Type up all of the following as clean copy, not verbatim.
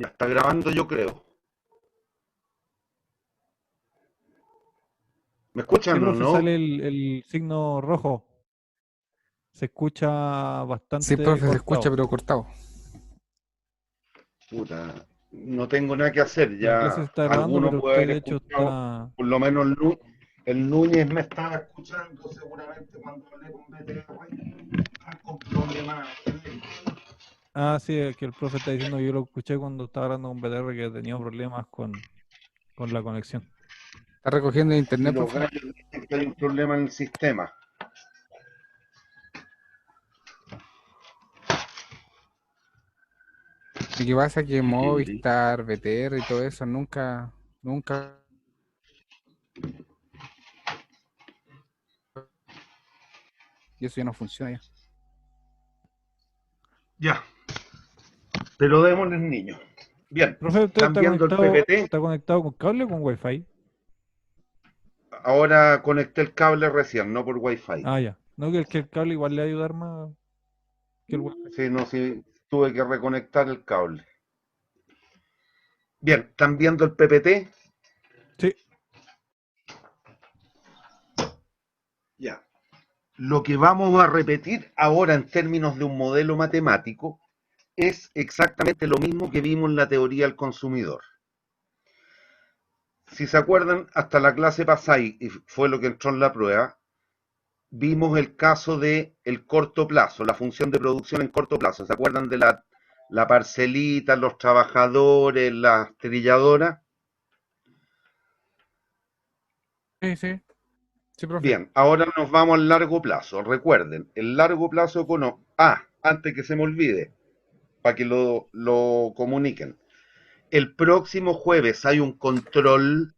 Ya está grabando, yo creo. ¿Me Sí, escuchan o profe, no? sale el signo rojo. Se escucha Sí, bastante profe, se escucha cortado. pero cortado. Puta, no tengo nada que hacer. La clase se Ya está grabando, alguno pero puede usted haber de hecho escuchado, está... por lo menos el Núñez me estaba escuchando seguramente cuando hablé con BTR. Con problemas. Ah, sí, es que el profe está diciendo, yo lo escuché cuando estaba hablando con BTR que tenía problemas con la conexión. ¿Está recogiendo de Y internet, los profe? gallos dicen que hay un problema en el sistema. Lo que pasa es que Sí. Movistar, BTR y todo eso nunca, y eso ya no funciona ya. Ya, pero démosle niño. Bien, Profe, ¿usted cambiando el PPT. está conectado con cable o con Wi-Fi? Ahora conecté el cable recién, no por Wi-Fi. Ah, ya. No, que el cable igual le va a ayudar más que el Wi-Fi. Sí, no, sí, tuve que reconectar el cable. Bien, ¿están viendo el PPT? Sí, Ya. Lo que vamos a repetir ahora en términos de un modelo matemático es exactamente lo mismo que vimos en la teoría del consumidor. Si se acuerdan, hasta la clase pasada, y fue lo que entró en la prueba, vimos el caso de el corto plazo, la función de producción en corto plazo. ¿Se acuerdan de la parcelita, los trabajadores, la trilladora? Sí, sí, sí, profe. Bien, ahora nos vamos al largo plazo. Recuerden, el largo plazo económico. Ah, antes que se me olvide, para que lo comuniquen. El próximo jueves hay control,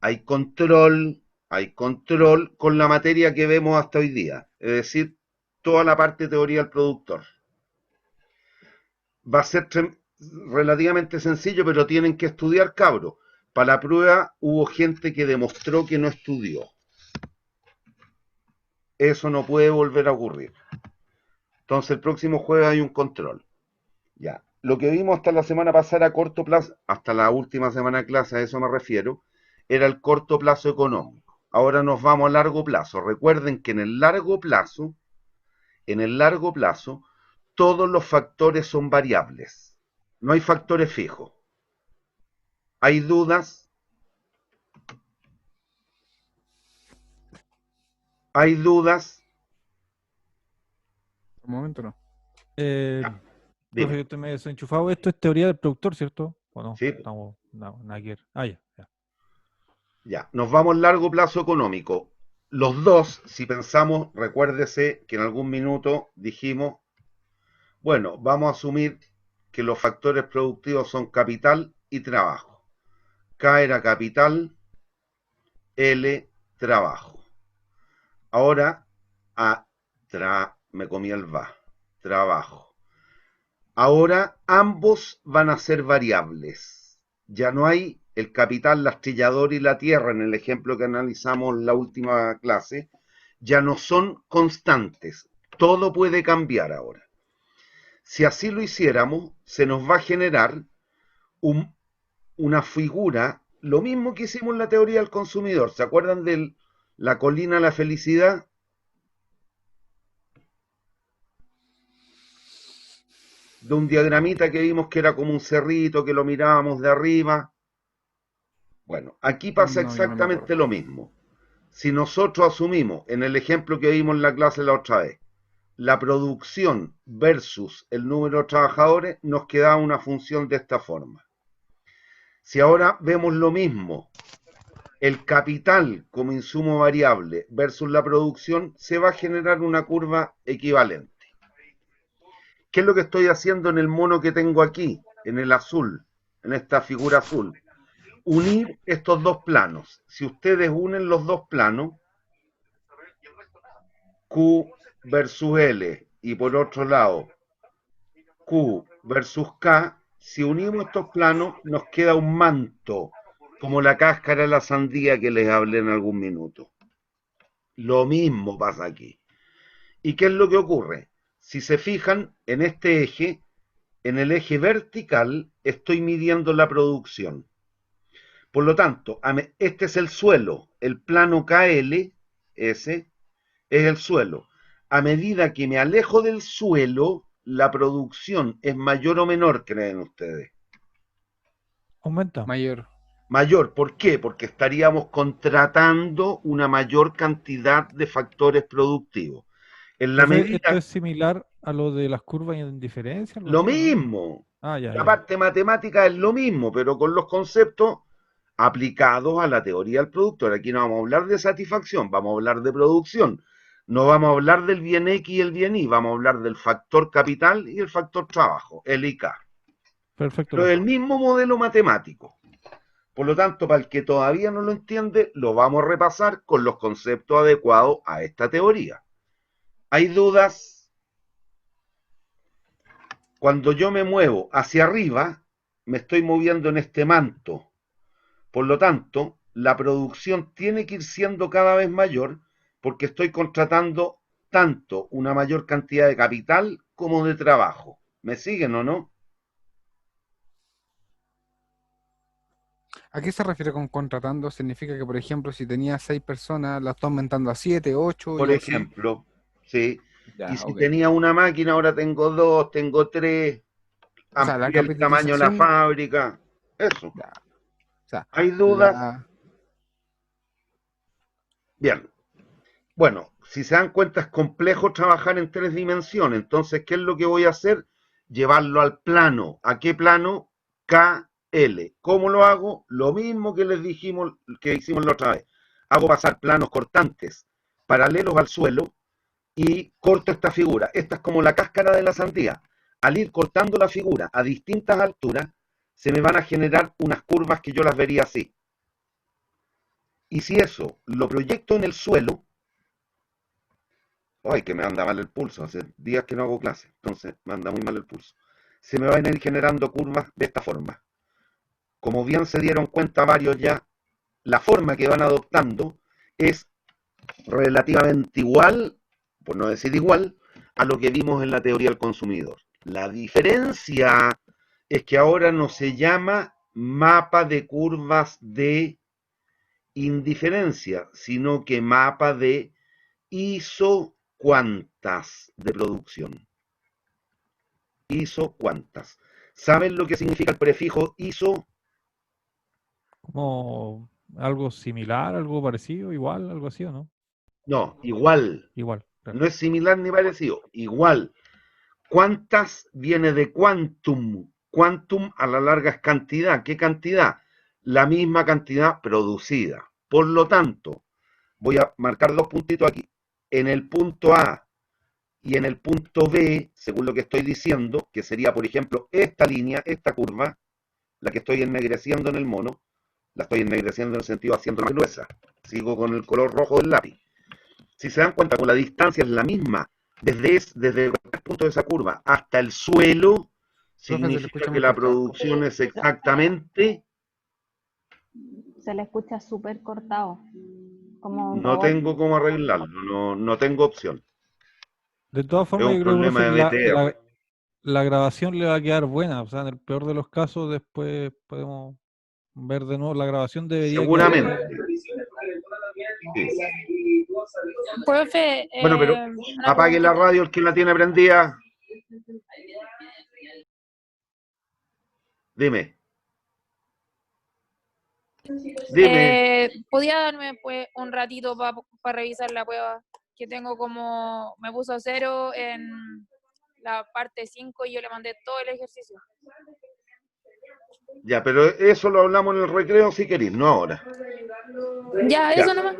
hay control con la materia que vemos hasta hoy día. Es decir, toda la parte de teoría del productor. Va a ser relativamente sencillo, pero tienen que estudiar, cabro. Para la prueba hubo gente que demostró que no estudió. Eso no puede volver a ocurrir. Entonces el próximo jueves hay un control. Ya. Lo que vimos hasta la semana pasada a corto plazo, hasta la última semana de clase, a eso me refiero, era el corto plazo económico. Ahora nos vamos a largo plazo. Recuerden que en el largo plazo, todos los factores son variables. No hay factores fijos. Hay dudas, hay dudas. Por el momento no. eh, Ya, profe, dime. yo estoy medio desenchufado. Esto es teoría del productor, ¿cierto? ¿O no? ¿Sí? Estamos, no, nada que ver. Ah, ya, ya. Ya, nos vamos al largo plazo económico. Los dos, si pensamos, recuérdese que en algún minuto dijimos, bueno, vamos a asumir que los factores productivos son capital y trabajo. K era capital, L trabajo. Ahora a me comí el va, trabajo. Ahora ambos van a ser variables. Ya no hay el capital, la astrilladora y la tierra en el ejemplo que analizamos en la última clase. Ya no son constantes. Todo puede cambiar ahora. Si así lo hiciéramos, se nos va a generar un, una figura, lo mismo que hicimos en la teoría del consumidor. ¿Se acuerdan de la colina de la felicidad? De un diagramita que vimos que era como un cerrito, que lo mirábamos de arriba. Bueno, aquí pasa No, ya no me acuerdo. exactamente lo mismo. Si nosotros asumimos, en el ejemplo que vimos en la clase la otra vez, la producción versus el número de trabajadores, nos queda una función de esta forma. Si ahora vemos lo mismo, el capital como insumo variable versus la producción, se va a generar una curva equivalente. ¿Qué es lo que estoy haciendo en el mono que tengo aquí, en el azul, en esta figura azul? Unir estos dos planos. Si ustedes unen los dos planos, Q versus L y por otro lado Q versus K, si unimos estos planos nos queda un manto, como la cáscara de la sandía que les hablé en algún minuto. Lo mismo pasa aquí. ¿Y qué es lo que ocurre? Si se fijan en este eje, En el eje vertical estoy midiendo la producción. Por lo tanto, este es el suelo, el plano KL, ese es el suelo. A medida que me alejo del suelo, la producción es mayor o menor, creen ustedes. Aumenta. Mayor. Mayor, ¿por qué? Porque estaríamos contratando una mayor cantidad de factores productivos. En la Profe, ¿esto medida, es similar a lo de las curvas en diferencia, algo lo así, o no? mismo. Ah, ya, La ya. parte matemática es lo mismo, pero con los conceptos aplicados a la teoría del productor. Aquí no vamos a hablar de satisfacción, vamos a hablar de producción. No vamos a hablar del bien X y el bien Y, vamos a hablar del factor capital y el factor trabajo, el IK. Perfecto, Pero es el profe. mismo modelo matemático. Por lo tanto, para el que todavía no lo entiende, lo vamos a repasar con los conceptos adecuados a esta teoría. ¿Hay dudas? Cuando yo me muevo hacia arriba, me estoy moviendo en este manto. Por lo tanto, la producción tiene que ir siendo cada vez mayor porque estoy contratando tanto una mayor cantidad de capital como de trabajo. ¿Me siguen o no? ¿A qué se refiere con contratando? Significa que, por ejemplo, si tenía 6 personas, la está aumentando a 7, 8 Por y así. ejemplo, ¿sí? Y Ya, si ok. tenía una máquina, ahora tengo dos, tengo tres, O sea, la amplié el tamaño de la capitalización, fábrica. Eso. ya. O sea, ¿Hay dudas? la... Bien. Bueno, si se dan cuenta es complejo trabajar en tres dimensiones. Entonces, ¿qué es lo que voy a hacer? Llevarlo al plano. ¿A qué plano? KL. ¿Cómo lo hago? Lo mismo que les dijimos, que hicimos la otra vez. Hago pasar planos cortantes paralelos al suelo y corto esta figura. Esta es como la cáscara de la sandía. Al ir cortando la figura a distintas alturas, se me van a generar unas curvas que yo las vería así. Y si eso lo proyecto en el suelo, ay, que me anda mal el pulso, hace días que no hago clase, entonces me anda muy mal el pulso. Se me van a ir generando curvas de esta forma. Como bien se dieron cuenta varios ya, la forma que van adoptando es relativamente igual, por no decir igual, a lo que vimos en la teoría del consumidor. La diferencia es que ahora no se llama mapa de curvas de indiferencia, sino que mapa de isocuantas de producción. Isocuantas. ¿Saben lo que significa el prefijo iso? Como algo similar, algo parecido, igual, algo así, ¿o no? No, igual. Igual, claro. No es similar ni parecido, igual. Cuántas viene de quantum. Quantum a la larga es cantidad. ¿Qué cantidad? La misma cantidad producida. Por lo tanto, voy a marcar dos puntitos aquí. En el punto A y en el punto B, según lo que estoy diciendo, que sería, por ejemplo, esta línea, esta curva, la que estoy ennegreciendo en el mono, la estoy ennegreciendo en el sentido haciendo más gruesa. Sigo con el color rojo del lápiz. Si se dan cuenta, con la distancia es la misma. Desde el punto de esa curva hasta el suelo, Profe, se le significa escucha que muy la cortado. producción es exactamente. Se le escucha súper cortado, como un No robot. tengo cómo arreglarlo, no tengo opción. De todas Es formas, un yo creo, problema profe, de que BTR. la grabación le va a quedar buena. O sea, en el peor de los casos, después podemos ver de nuevo. La grabación debería Seguramente. quedar. Sí. Profe, Bueno, pero una apague la preguntita. radio el que la tiene prendida. Dime. Dime. ¿Podía darme pues un ratito para revisar la prueba? Que tengo como, me puso 0 en la parte 5 y yo le mandé todo el ejercicio. Ya, pero eso lo hablamos en el recreo si queréis, no ahora. Ya, Ya. eso nomás.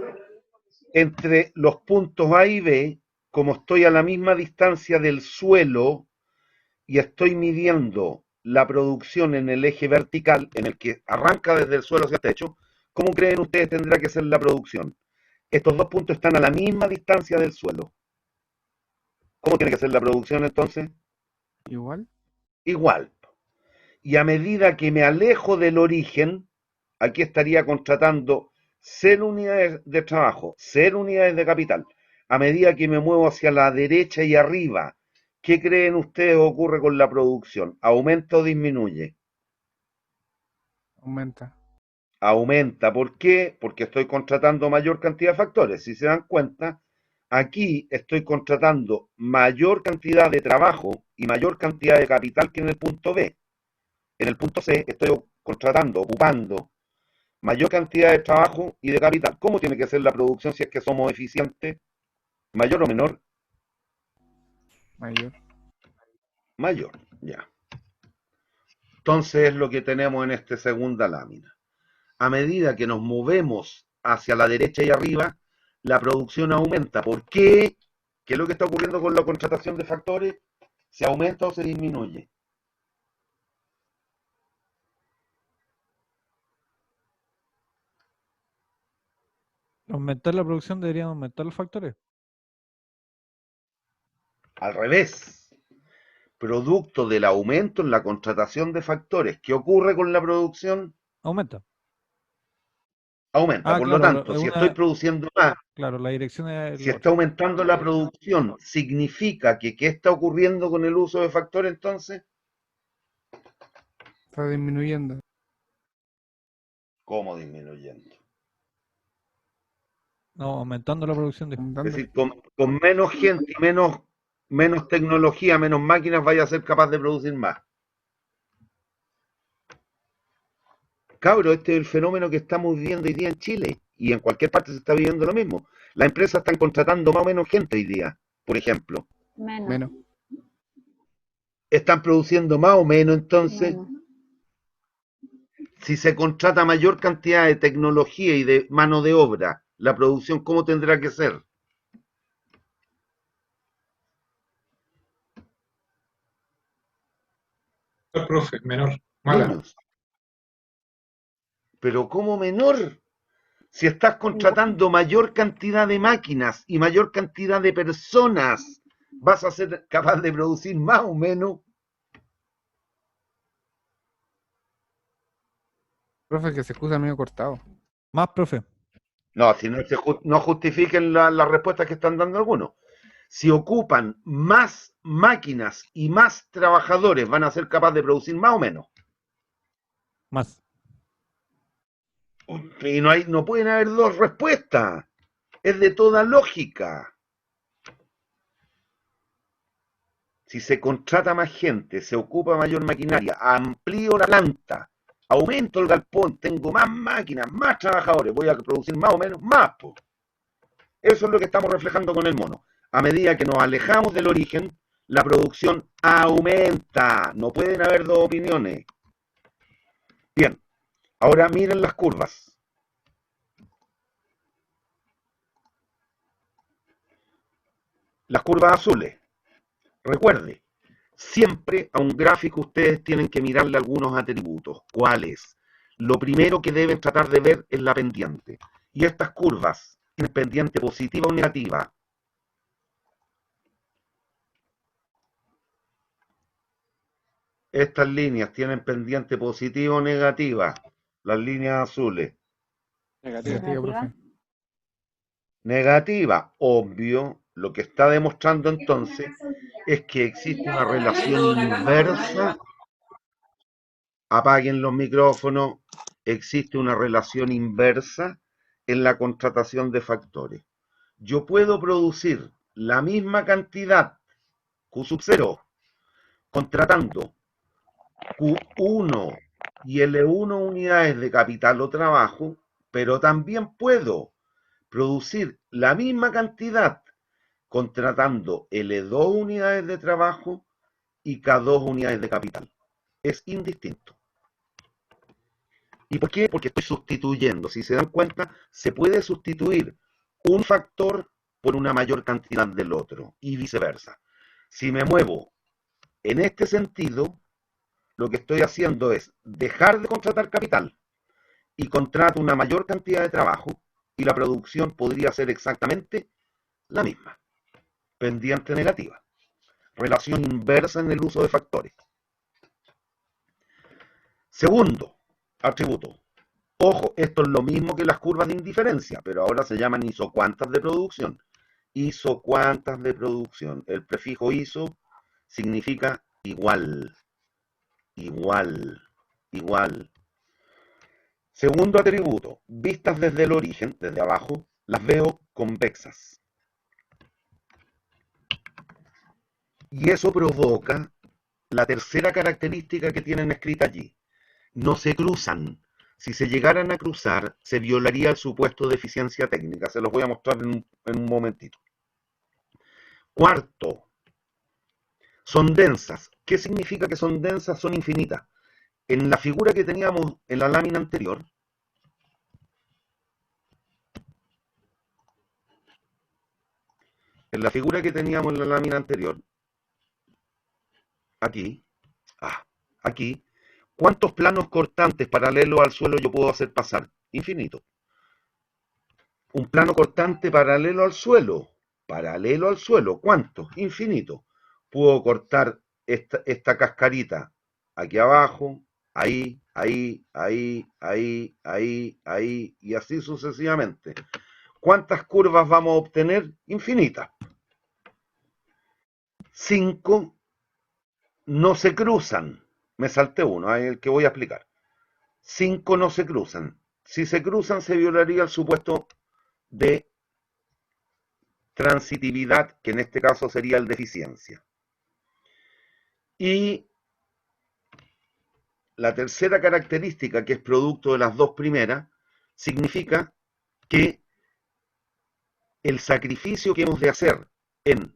Entre los puntos A y B, como estoy a la misma distancia del suelo y estoy midiendo la producción en el eje vertical, en el que arranca desde el suelo hacia el techo, ¿cómo creen ustedes tendrá que ser la producción? Estos dos puntos están a la misma distancia del suelo. ¿Cómo tiene que ser la producción entonces? Igual. Igual. Y a medida que me alejo del origen, aquí estaría contratando 0 unidades de trabajo, 0 unidades de capital. A medida que me muevo hacia la derecha y arriba ¿Qué creen ustedes ocurre con la producción? ¿Aumenta o disminuye? Aumenta. Aumenta. ¿Por qué? Porque estoy contratando mayor cantidad de factores. Si se dan cuenta, aquí estoy contratando mayor cantidad de trabajo y mayor cantidad de capital que en el punto B. En el punto C estoy contratando, ocupando mayor cantidad de trabajo y de capital. ¿Cómo tiene que ser la producción si es que somos eficientes? ¿Mayor o menor? Mayor. Mayor, ya. Entonces es lo que tenemos en esta segunda lámina. A medida que nos movemos hacia la derecha y arriba, la producción aumenta. ¿Por qué? ¿Qué es lo que está ocurriendo con la contratación de factores? ¿Se aumenta o se disminuye? Aumentar la producción deberían aumentar los factores. Al revés. Producto del aumento en la contratación de factores. ¿Qué ocurre con la producción? Aumenta. Aumenta. Ah, Por lo claro, tanto, si estoy produciendo más, claro, la dirección es si la está otra. aumentando la producción, ¿significa que qué está ocurriendo con el uso de factores entonces? Está disminuyendo. ¿Cómo disminuyendo? No, aumentando la producción. Es Aumentando. decir, con menos gente y menos tecnología, menos máquinas, vaya a ser capaz de producir más. Cabro, este es el fenómeno que estamos viviendo hoy día en Chile y en cualquier parte se está viviendo lo mismo. Las empresas están contratando más o menos gente hoy día, por ejemplo. Menos. Están produciendo más o menos, entonces, si se contrata mayor cantidad de tecnología y de mano de obra, la producción, ¿cómo tendrá que ser? Profe, menor, mala. Menos. Pero ¿cómo menor? Si estás contratando mayor cantidad de máquinas y mayor cantidad de personas, vas a ser capaz de producir más o menos. Profe, que se escucha medio cortado. Más, profe. No, si no justifiquen las respuestas que están dando algunos. Si ocupan más máquinas y más trabajadores, van a ser capaces de producir más o menos. Más. Y no pueden haber dos respuestas. Es de toda lógica. Si se contrata más gente, se ocupa mayor maquinaria, amplío la planta, aumento el galpón, tengo más máquinas, más trabajadores, voy a producir más o menos más. Po. Eso es lo que estamos reflejando con el mono. A medida que nos alejamos del origen, la producción aumenta. No pueden haber dos opiniones. Bien, ahora miren las curvas. Las curvas azules. Recuerde, siempre a un gráfico ustedes tienen que mirarle algunos atributos. ¿Cuáles? Lo primero que deben tratar de ver es la pendiente. Y estas curvas, ¿tienen pendiente positiva o negativa? Estas líneas tienen pendiente positiva o negativa. Las líneas azules. Negativa, profe. Negativa, obvio. Lo que está demostrando entonces es que existe una relación inversa. Apaguen los micrófonos. Existe una relación inversa en la contratación de factores. Yo puedo producir la misma cantidad Q sub 0 contratando Q1 y L1 unidades de capital o trabajo, pero también puedo producir la misma cantidad contratando L2 unidades de trabajo y K2 unidades de capital. Es indistinto. ¿Y por qué? Porque estoy sustituyendo. Si se dan cuenta, se puede sustituir un factor por una mayor cantidad del otro y viceversa. Si me muevo en este sentido, lo que estoy haciendo es dejar de contratar capital y contrato una mayor cantidad de trabajo y la producción podría ser exactamente la misma. Pendiente negativa. Relación inversa en el uso de factores. Segundo atributo. Ojo, esto es lo mismo que las curvas de indiferencia, pero ahora se llaman isocuantas de producción. Isocuantas de producción. El prefijo iso significa igual, igual, igual. Segundo atributo, vistas desde el origen, desde abajo, las veo convexas. Y eso provoca la tercera característica que tienen escrita allí. No se cruzan. Si se llegaran a cruzar, se violaría el supuesto de eficiencia técnica. Se los voy a mostrar en un momentito. Cuarto, son densas. ¿Qué significa que son densas? Son infinitas. En la figura que teníamos en la lámina anterior, aquí, aquí, ¿cuántos planos cortantes paralelos al suelo yo puedo hacer pasar? Infinito. Un plano cortante paralelo al suelo, ¿cuántos? Infinito. Puedo cortar esta cascarita aquí abajo, ahí, y así sucesivamente. ¿Cuántas curvas vamos a obtener? Infinitas. 5 no se cruzan. Me salté uno, ahí el que voy a explicar. 5 no se cruzan. Si se cruzan, se violaría el supuesto de transitividad, que en este caso sería el de eficiencia. Y la tercera característica, que es producto de las dos primeras, significa que el sacrificio que hemos de hacer en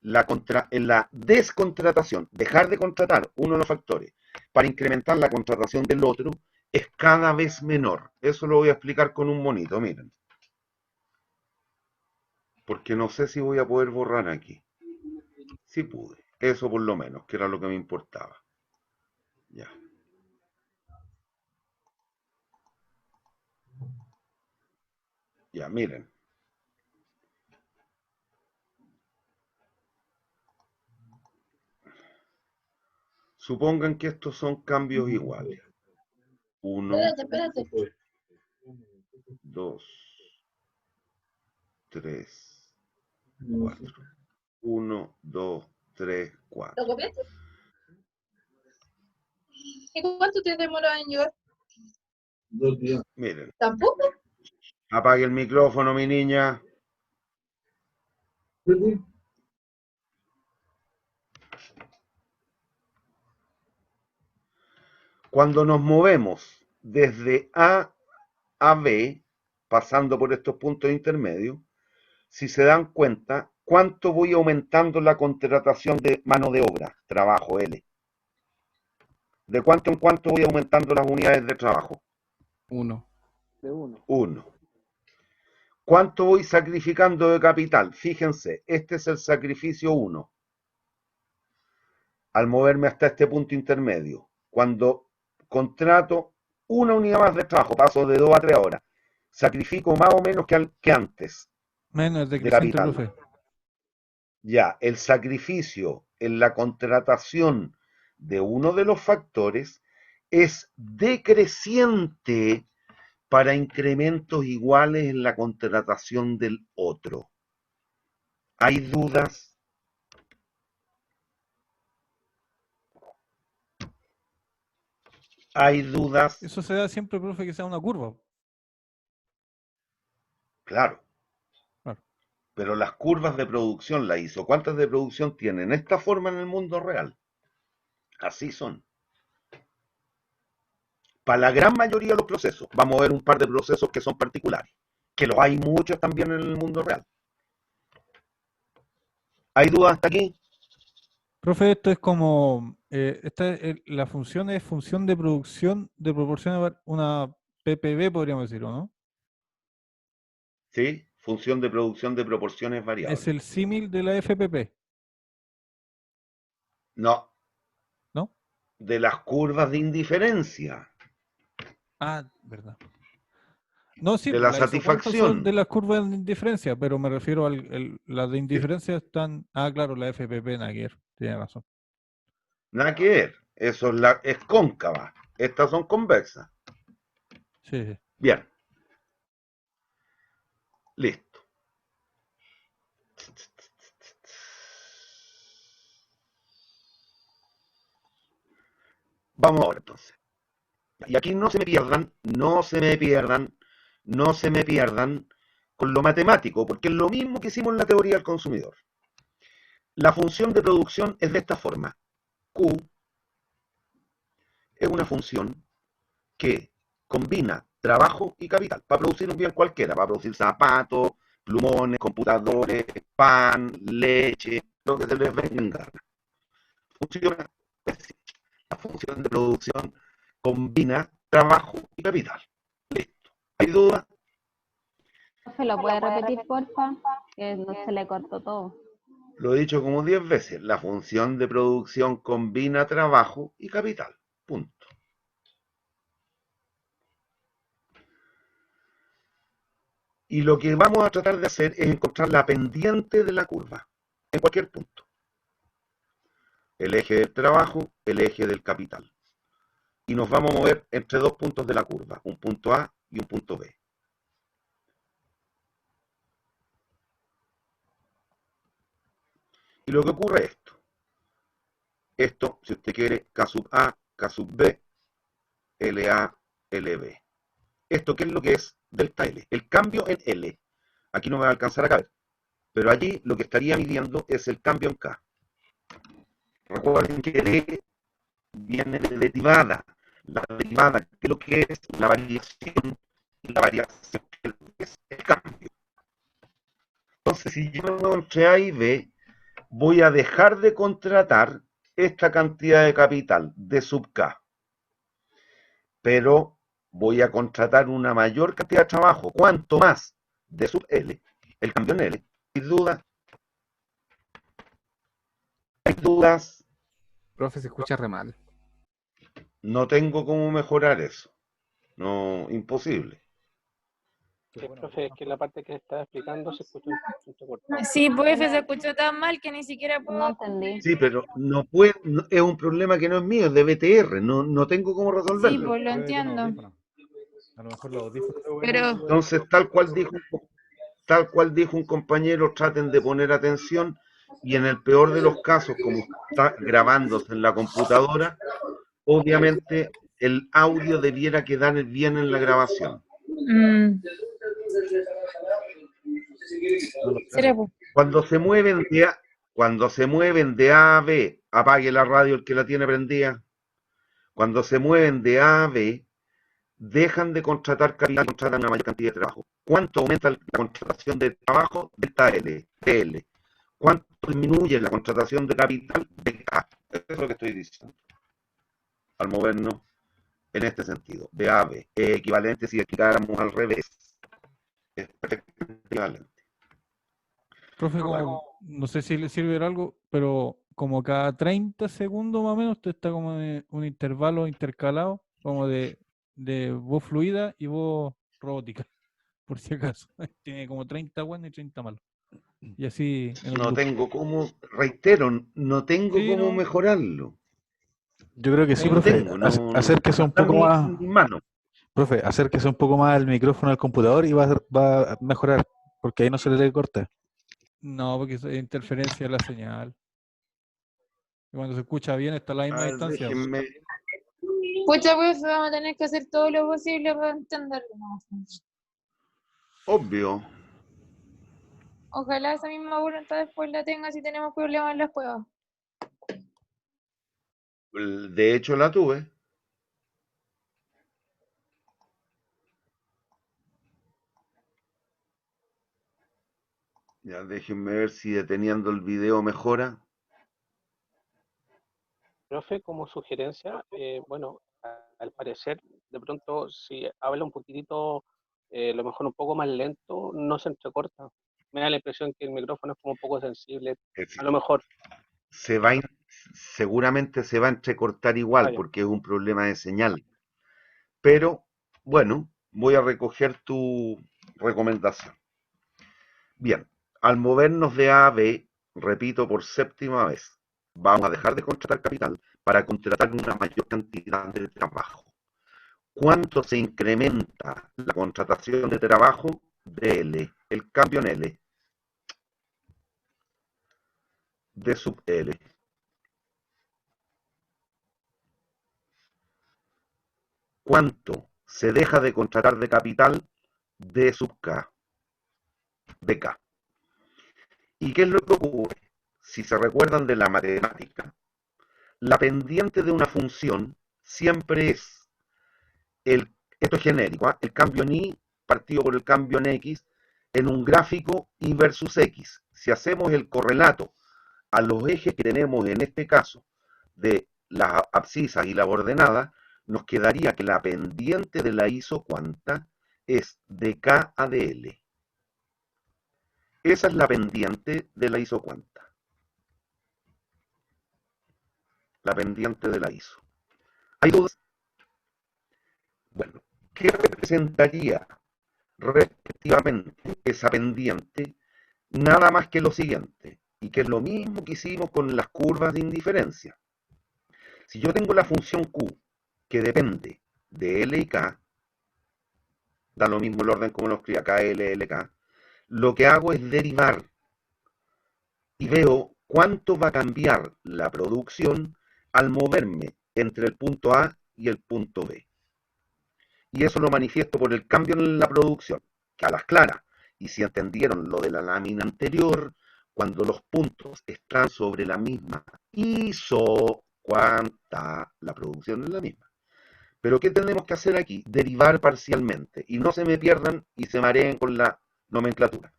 la descontratación, dejar de contratar uno de los factores para incrementar la contratación del otro, es cada vez menor. Eso lo voy a explicar con un monito, miren. Porque no sé si voy a poder borrar aquí. Sí pude. Eso por lo menos, que era lo que me importaba. Ya. Ya, miren. Supongan que estos son cambios iguales. 1, Espérate. 2, 3, 4. 1, 2, 3, 4. ¿Lo copiaste? ¿Y cuánto te demora en llegar? Miren. ¿Tampoco? Apague el micrófono, mi niña. Cuando nos movemos desde A a B, pasando por estos puntos intermedios, si se dan cuenta, ¿cuánto voy aumentando la contratación de mano de obra? Trabajo L. ¿De cuánto en cuánto voy aumentando las unidades de trabajo? 1. 1. ¿Cuánto voy sacrificando de capital? Fíjense, este es el sacrificio 1. Al moverme hasta este punto intermedio. Cuando contrato una unidad más de trabajo, paso de 2 a 3 horas, sacrifico más o menos que antes Menos de decreciente, capital. profe. Ya, el sacrificio en la contratación de uno de los factores es decreciente para incrementos iguales en la contratación del otro. ¿Hay dudas? ¿Hay dudas? Eso se da siempre, profe, que sea una curva. Claro. Claro. Pero las curvas de producción la hizo. ¿Cuántas de producción tienen esta forma en el mundo real? Así son. Para la gran mayoría de los procesos. Vamos a ver un par de procesos que son particulares. Que los hay muchos también en el mundo real. ¿Hay dudas hasta aquí? Profe, esto es como, la función es función de producción de proporción a una PPB, podríamos decir, ¿o no? ¿Sí? Función de producción de proporciones Es variables. el símil de la FPP, No, ¿no? de las curvas de indiferencia. Ah, verdad. No, sí, De pues la las isocuantas son satisfacción. de las curvas de indiferencia, pero me refiero las de indiferencia están. Ah, claro, la FPP, Naguer, tiene razón. Nada que ver. Eso es cóncava. Estas son convexas. Sí, sí. Bien. Listo. Vamos ahora entonces. Y aquí no se me pierdan, no se me pierdan con lo matemático, porque es lo mismo que hicimos en la teoría del consumidor. La función de producción es de esta forma. Q es una función que combina trabajo y capital para producir un bien cualquiera, para producir zapatos, plumones, computadores, pan, leche, lo que se les venga en gana. Funciona así. La función de producción combina trabajo y capital. Listo. ¿Hay duda? Profe, ¿lo puede repetir, porfa? Que no se le cortó todo. Lo he dicho como 10 veces. La función de producción combina trabajo y capital. Punto. Y lo que vamos a tratar de hacer es encontrar la pendiente de la curva en cualquier punto. El eje del trabajo, el eje del capital. Y nos vamos a mover entre dos puntos de la curva, un punto A y un punto B. Y lo que ocurre es esto. Esto, si usted quiere, K sub A, K sub B, LA, LB. ¿Esto qué es lo que es? Delta L. El cambio en L. Aquí no me va a alcanzar a caber. Pero allí lo que estaría midiendo es el cambio en K. Recuerden que D viene de derivada. La derivada, que es lo que es la variación, y la variación es el cambio. Entonces, si yo me muevo entre A y B, voy a dejar de contratar esta cantidad de capital de sub K. Pero voy a contratar una mayor cantidad de trabajo. ¿Cuánto más? De sub L. El cambio en L. ¿Hay dudas? ¿Hay dudas? Profe, se escucha re mal. No tengo cómo mejorar eso. No, imposible. Sí, profe, es que la parte que estaba explicando se escuchó un poquito cortada. Sí, pues se escuchó tan mal que ni siquiera No puedo. entendí. Sí, pero no puede, es un problema que no es mío, es de BTR. No tengo cómo Sí, resolverlo. pues lo Puede que no, entiendo. audífono. A lo mejor los audífonos. Pero Entonces, tal cual dijo un compañero, traten de poner atención y en el peor de los casos, como está grabándose en la computadora, obviamente el audio debiera quedar bien en la grabación. No lo será, sé. pues. Cuando se mueven de A a B, apague la radio el que la tiene prendida. Cuando se mueven de A a B, dejan de contratar capital y contratan una mayor cantidad de trabajo. ¿Cuánto aumenta la contratación de trabajo? Delta L, TL. ¿Cuánto disminuye la contratación de capital? Delta. Eso es lo que estoy diciendo. Al movernos en este sentido, de A a B, es equivalente si explicáramos al revés. Es perfectamente equivalente. Profe, como, no sé si le sirve de algo, pero como cada 30 segundos más o menos, usted está como en un intervalo intercalado, como de voz fluida y voz robótica, por si acaso. Tiene como 30 buenos y 30 malos. Y así en un No loop. tengo cómo, reitero, no tengo Sí, cómo no, mejorarlo. Yo creo que sí, No bueno, profe. tengo, Acérquese no un está poco más, en mis manos. profe, acérquese un poco más al micrófono al computador y va a mejorar, porque ahí no se le corta. no, porque es interferencia de la señal. Y cuando se escucha bien está a la A misma ver, distancia. déjenme. Pucha, pues vamos a tener que hacer todo lo posible para entenderlo. Obvio. Ojalá esa misma voluntad después la tenga si tenemos problemas en las pruebas. De hecho, la tuve. Ya, déjenme ver si deteniendo el video mejora. Profe, como sugerencia, bueno, al parecer, de pronto, si habla un poquitito, lo mejor un poco más lento, no se entrecorta. Me da la impresión que el micrófono es como un poco sensible. A lo mejor, Se va, seguramente se va a entrecortar igual vaya, porque es un problema de señal. Pero, bueno, voy a recoger tu recomendación. Bien, al movernos de A a B, repito por séptima vez, vamos a dejar de contratar capital para contratar una mayor cantidad de trabajo. ¿Cuánto se incrementa la contratación de trabajo? De L, el cambio en L, de sub L. cuánto se deja de contratar de capital D sub K, de K. ¿Y qué es lo que ocurre? Si se recuerdan de la matemática, la pendiente de una función siempre es esto es genérico, ¿eh? El cambio en Y partido por el cambio en X en un gráfico Y versus X. Si hacemos el correlato a los ejes que tenemos en este caso de las abscisas y la ordenada, nos quedaría que la pendiente de la isocuanta es de K a de L. Esa es la pendiente de la isocuanta. La pendiente de la iso. ¿Hay dudas? Bueno, ¿qué representaría respectivamente esa pendiente? Nada más que lo siguiente, y que es lo mismo que hicimos con las curvas de indiferencia. Si yo tengo la función Q, que depende de L y K, da lo mismo el orden como lo escribía, K, L, L, K, lo que hago es derivar y veo cuánto va a cambiar la producción al moverme entre el punto A y el punto B. Y eso lo manifiesto por el cambio en la producción, que a las claras, y si entendieron lo de la lámina anterior, cuando los puntos están sobre la misma isocuanta, la producción es la misma. Pero ¿qué tenemos que hacer aquí? Derivar parcialmente, y no se me pierdan y se mareen con la nomenclatura.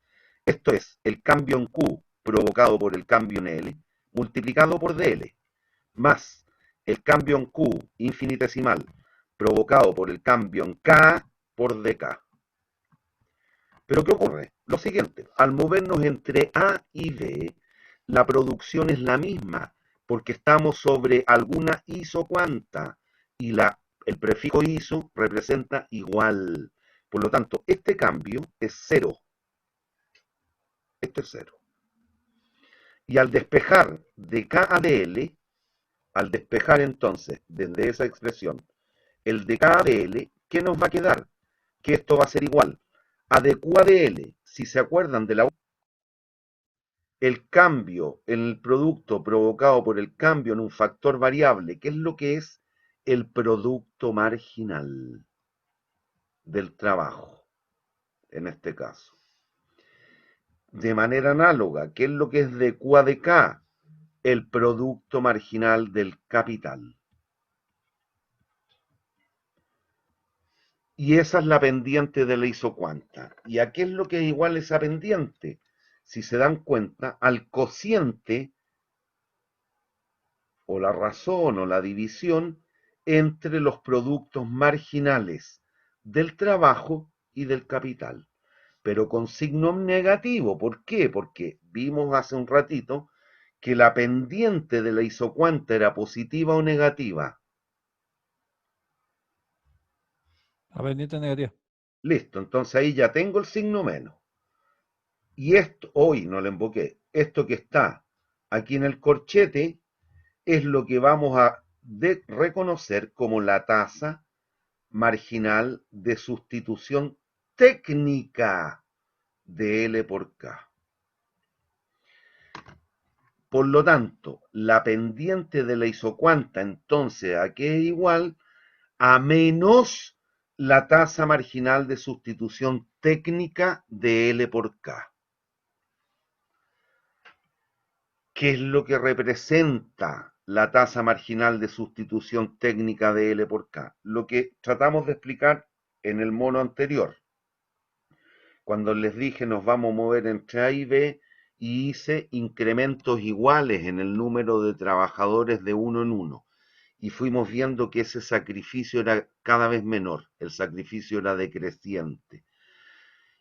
Esto es el cambio en Q provocado por el cambio en L, multiplicado por DL, más el cambio en Q infinitesimal provocado por el cambio en K por DK. Pero ¿qué ocurre? Lo siguiente, al movernos entre A y B, la producción es la misma, porque estamos sobre alguna isocuanta, y el prefijo iso representa igual. Por lo tanto, este cambio es cero. Esto es cero. Y al despejar de K a dl, al despejar entonces desde esa expresión el de K a dl, ¿qué nos va a quedar? Que esto va a ser igual a de Q a dl. Si se acuerdan de el cambio en el producto provocado por el cambio en un factor variable, ¿qué es lo que es el producto marginal del trabajo, en este caso? De manera análoga, ¿qué es lo que es de Q a de K? El producto marginal del capital. Y esa es la pendiente de la isocuanta. ¿Y a qué es lo que es igual esa pendiente? Si se dan cuenta, al cociente o la razón o la división entre los productos marginales del trabajo y del capital, pero con signo negativo. ¿Por qué? Porque vimos hace un ratito que la pendiente de la isocuanta era positiva o negativa. La pendiente negativa. Listo, entonces ahí ya tengo el signo menos. Y esto, hoy no le invoqué, esto que está aquí en el corchete es lo que vamos a reconocer como la tasa marginal de sustitución técnica de L por K. Por lo tanto, la pendiente de la isocuanta entonces aquí es igual a menos la tasa marginal de sustitución técnica de L por K. ¿Qué es lo que representa la tasa marginal de sustitución técnica de L por K? Lo que tratamos de explicar en el mono anterior. Cuando les dije nos vamos a mover entre A y B y hice incrementos iguales en el número de trabajadores de uno en uno. Y fuimos viendo que ese sacrificio era cada vez menor, el sacrificio era decreciente.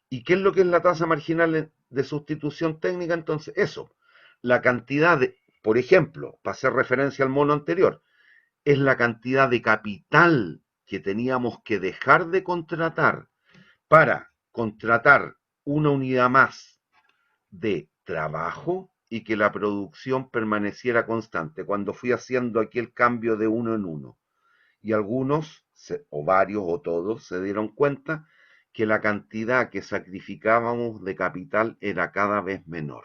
¿Y qué es lo que es la tasa marginal de sustitución técnica? Entonces, eso, la cantidad de, por ejemplo, para hacer referencia al mono anterior, es la cantidad de capital que teníamos que dejar de contratar para contratar una unidad más de trabajo y que la producción permaneciera constante. Cuando fui haciendo aquí el cambio de uno en uno, y algunos, o varios o todos, se dieron cuenta que la cantidad que sacrificábamos de capital era cada vez menor.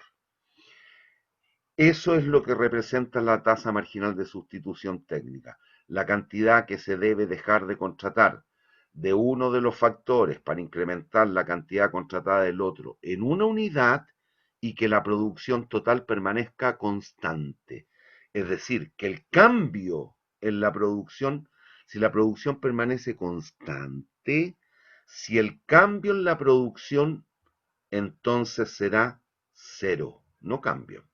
Eso es lo que representa la tasa marginal de sustitución técnica, la cantidad que se debe dejar de contratar de uno de los factores para incrementar la cantidad contratada del otro en una unidad y que la producción total permanezca constante. Es decir, que el cambio en la producción, si la producción permanece constante, si el cambio en la producción, entonces será cero, no cambio.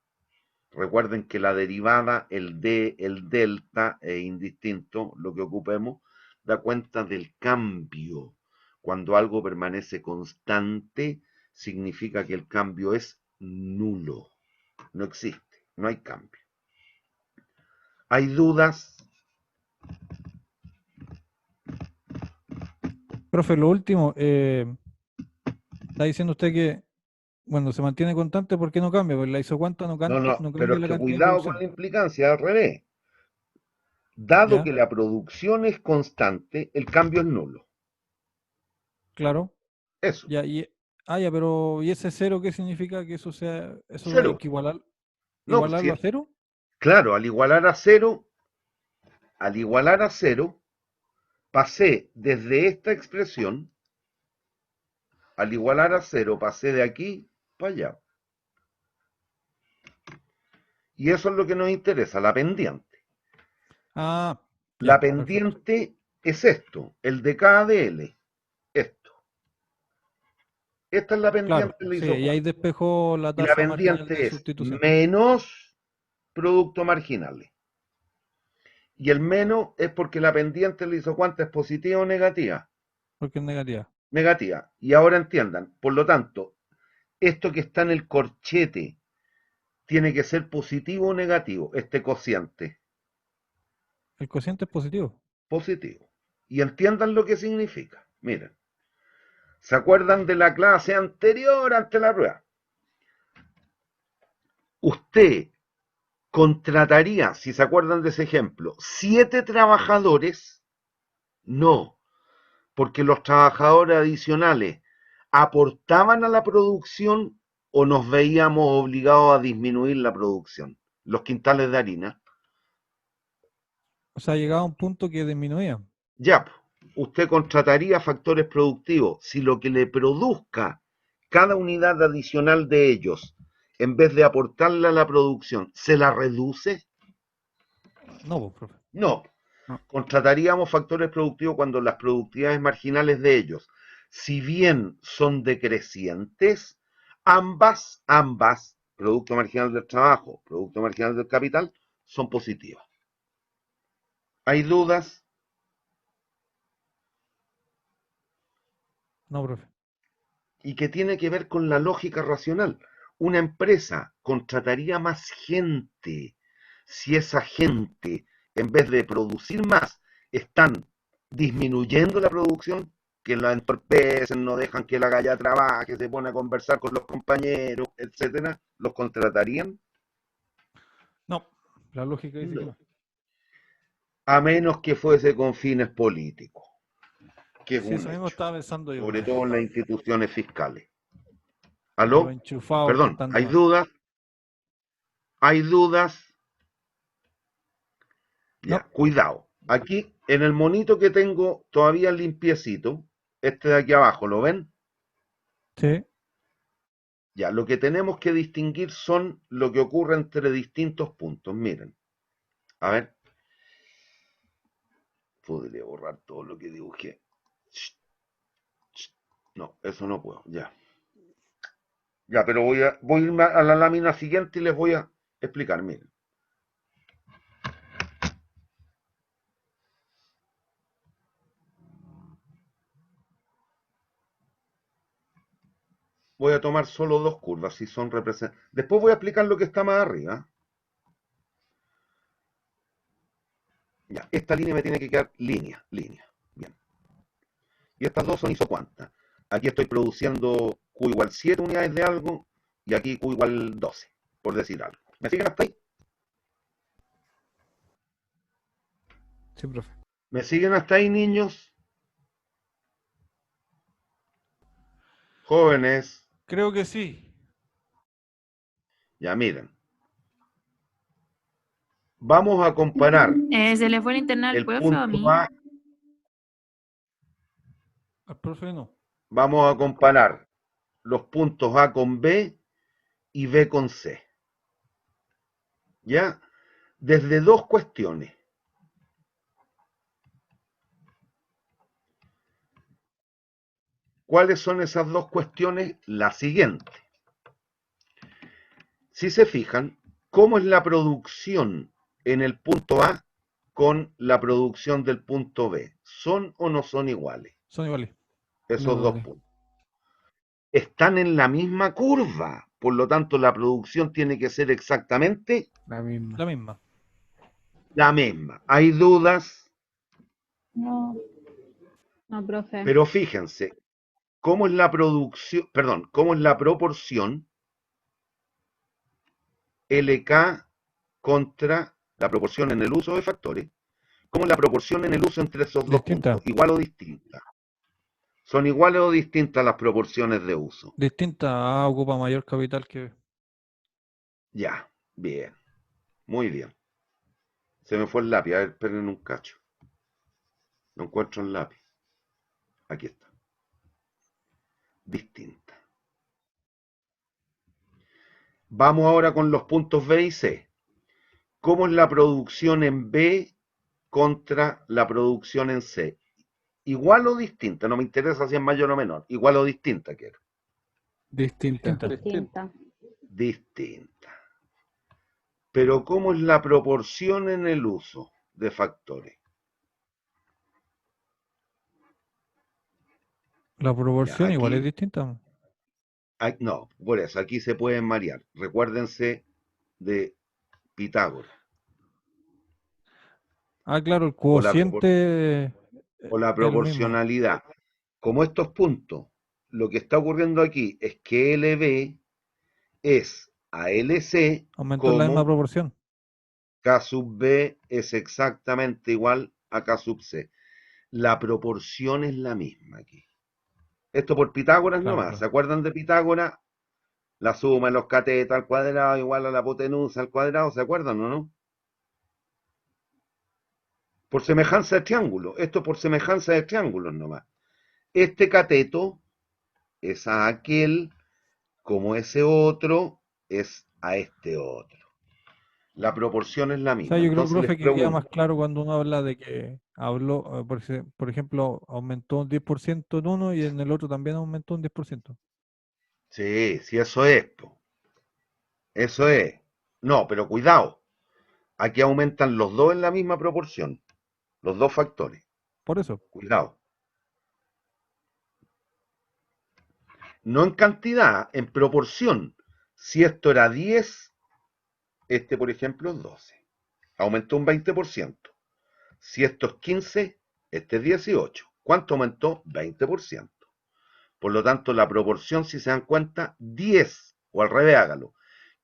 Recuerden que la derivada, el d, el delta, es indistinto, lo que ocupemos, da cuenta del cambio. Cuando algo permanece constante, significa que el cambio es nulo. No existe, no hay cambio. ¿Hay dudas? Profe, lo último, está diciendo usted que, bueno, se mantiene constante, ¿por qué no cambia? Pues la isocuanta no, no Pero cambia es la que cantidad de cuidado con producción. la implicancia, al revés. Dado ¿Ya? que la producción es constante, el cambio es nulo. Claro. Eso, Ya, ya, pero ¿y ese cero qué significa que eso sea, eso hay cero. que No, pues sí, igualarlo a cero? claro, al igualar a cero, pasé desde esta expresión, al igualar a cero, pasé de aquí para allá. Y eso es lo que nos interesa, la pendiente. Ah, La ya, perfecto. pendiente es esto, el de KDL, esto. Esta es la Claro, pendiente del sí, y ahí isocuanta. despejó la Y la tasa marginal de pendiente es sustitución, menos producto marginales. Y el menos es porque la pendiente del isocuanta es positiva o negativa. porque es negativa. Negativa. Y ahora entiendan, por lo tanto, esto que está en el corchete tiene que ser positivo o negativo, este cociente. El cociente es positivo. Positivo. Y entiendan lo que significa. Miren, ¿se acuerdan de la clase anterior ante la prueba? Usted contrataría, si se acuerdan de ese ejemplo, 7 trabajadores. No, porque los trabajadores adicionales aportaban a la producción o nos veíamos obligados a disminuir la producción. Los quintales de harina. O sea, llegaba a un punto que disminuía. Ya, usted contrataría factores productivos si lo que le produzca cada unidad adicional de ellos, en vez de aportarle a la producción, se la reduce. No, pues, profe. No, No. contrataríamos factores productivos cuando las productividades marginales de ellos, si bien son decrecientes, ambas, producto marginal del trabajo, producto marginal del capital, son positivas. ¿Hay dudas? No, profe. Y que tiene que ver con la lógica racional. Una empresa contrataría más gente si esa gente, en vez de producir más, están disminuyendo la producción, que la entorpecen, no dejan que la galla trabaje, se pone a conversar con los compañeros, etcétera, ¿los contratarían? No, la lógica dice que No. no. A menos que fuese con fines políticos, que es Sí, un eso mismo hecho, estaba pensando yo, sobre profe. todo en las instituciones fiscales. Como los ¿Aló? enchufados que Perdón, están de ¿hay más. dudas? ¿Hay dudas? Ya, No, cuidado. Aquí, en el monito que tengo todavía limpiecito, este de aquí abajo, ¿lo ven? sí. Ya, lo que tenemos que distinguir son lo que ocurre entre distintos puntos. Miren, a ver, podría borrar todo lo que dibujé. No, eso no puedo, ya. Ya, pero voy a irme a la lámina siguiente y les voy a explicar, miren. Voy a tomar solo dos curvas, si son representativas. Después voy a explicar lo que está más arriba. Ya, esta línea me tiene que quedar línea. Bien. Y estas dos son isocuantas. Aquí estoy produciendo Q igual 7 unidades de algo y aquí Q igual 12, por decir algo. ¿Me siguen hasta ahí? Sí, profe. ¿Me siguen hasta ahí, niños? Jóvenes. Creo que sí. Ya miren. Vamos a comparar ¿Se le fue el internet al el profe o a mí? punto A, Al profe no. vamos a comparar los puntos A con B y B con C. ¿Ya? Desde dos cuestiones. ¿Cuáles son esas dos cuestiones? La siguiente. Si se fijan, ¿cómo es la producción en el punto A con la producción del punto B? ¿Son o no son iguales? Son iguales. Esos dos Iguales. puntos. Están en la misma curva, por lo tanto la producción tiene que ser exactamente La misma. La misma. la misma. ¿Hay dudas? No, no, profe. Pero fíjense, ¿cómo es la producción, perdón, cómo es la proporción LK contra la proporción en el uso de factores? ¿Cómo es la proporción en el uso entre esos dos Distinta. puntos? ¿Igual o distinta? ¿Son iguales o distintas las proporciones de uso? Distinta. A ocupa mayor capital que B. Ya, bien, muy bien. Se me fue el lápiz, a ver, esperen un cacho. No encuentro el lápiz. Aquí está. Distinta. Vamos ahora con los puntos B y C. ¿Cómo es la producción en B contra la producción en C? ¿Igual o distinta? No me interesa si es mayor o menor. Igual o distinta quiero. Distinta. Distinta. Distinta. Pero ¿cómo es la proporción en el uso de factores? La proporción Ya, igual es aquí, distinta. no, por eso, aquí se pueden marear. Recuérdense de Pitágoras. Ah, claro, el O la, cociente o la es el mismo. proporcionalidad. Como estos puntos, lo que está ocurriendo aquí es que LB es a LC Aumentó en la misma como proporción. K sub B es exactamente igual a K sub C. La proporción es la misma aquí. Esto por Pitágoras Claro, nomás. ¿Se claro. acuerdan de Pitágoras? La suma de los catetos al cuadrado igual a la hipotenusa al cuadrado. ¿Se acuerdan o no? Por semejanza de triángulo. Esto por semejanza de triángulos nomás. Este cateto es a aquel como ese otro es a este otro. La proporción es la O sea, misma. yo creo, Entonces les profe, que queda más pregunto, claro cuando uno habla de que habló, por ejemplo, aumentó un 10% en uno y en el otro también aumentó un 10%. sí, sí, eso es, po. Eso es. No, pero cuidado. Aquí aumentan los dos en la misma proporción. Los dos factores. Por eso. Cuidado. No en cantidad, en proporción. Si esto era 10, este, por ejemplo, es 12. Aumentó un 20%. Si esto es 15, este es 18. ¿Cuánto aumentó? 20%. Por lo tanto, la proporción, si se dan cuenta, 10, o al revés, hágalo.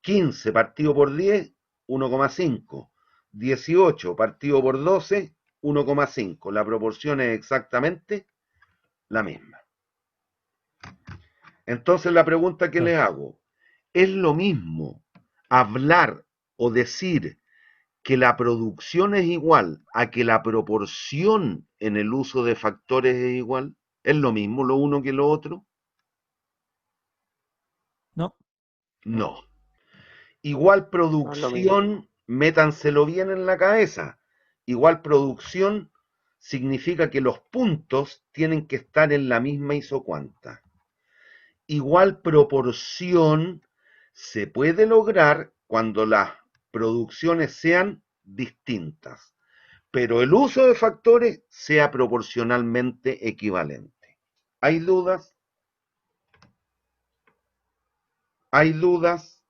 15 partido por 10, 1,5. 18 partido por 12, 1,5. La proporción es exactamente la misma. Entonces, la pregunta que Claro. les hago, ¿es lo mismo hablar o decir que la producción es igual a que la proporción en el uso de factores es igual? ¿Es lo mismo lo uno que lo otro? No, No. Igual No es lo mismo. producción, métanselo bien en la cabeza. Igual producción significa que los puntos tienen que estar en la misma isocuanta. Igual proporción se puede lograr cuando las producciones sean distintas, pero el uso de factores sea proporcionalmente equivalente. ¿Hay dudas? ¿Hay dudas?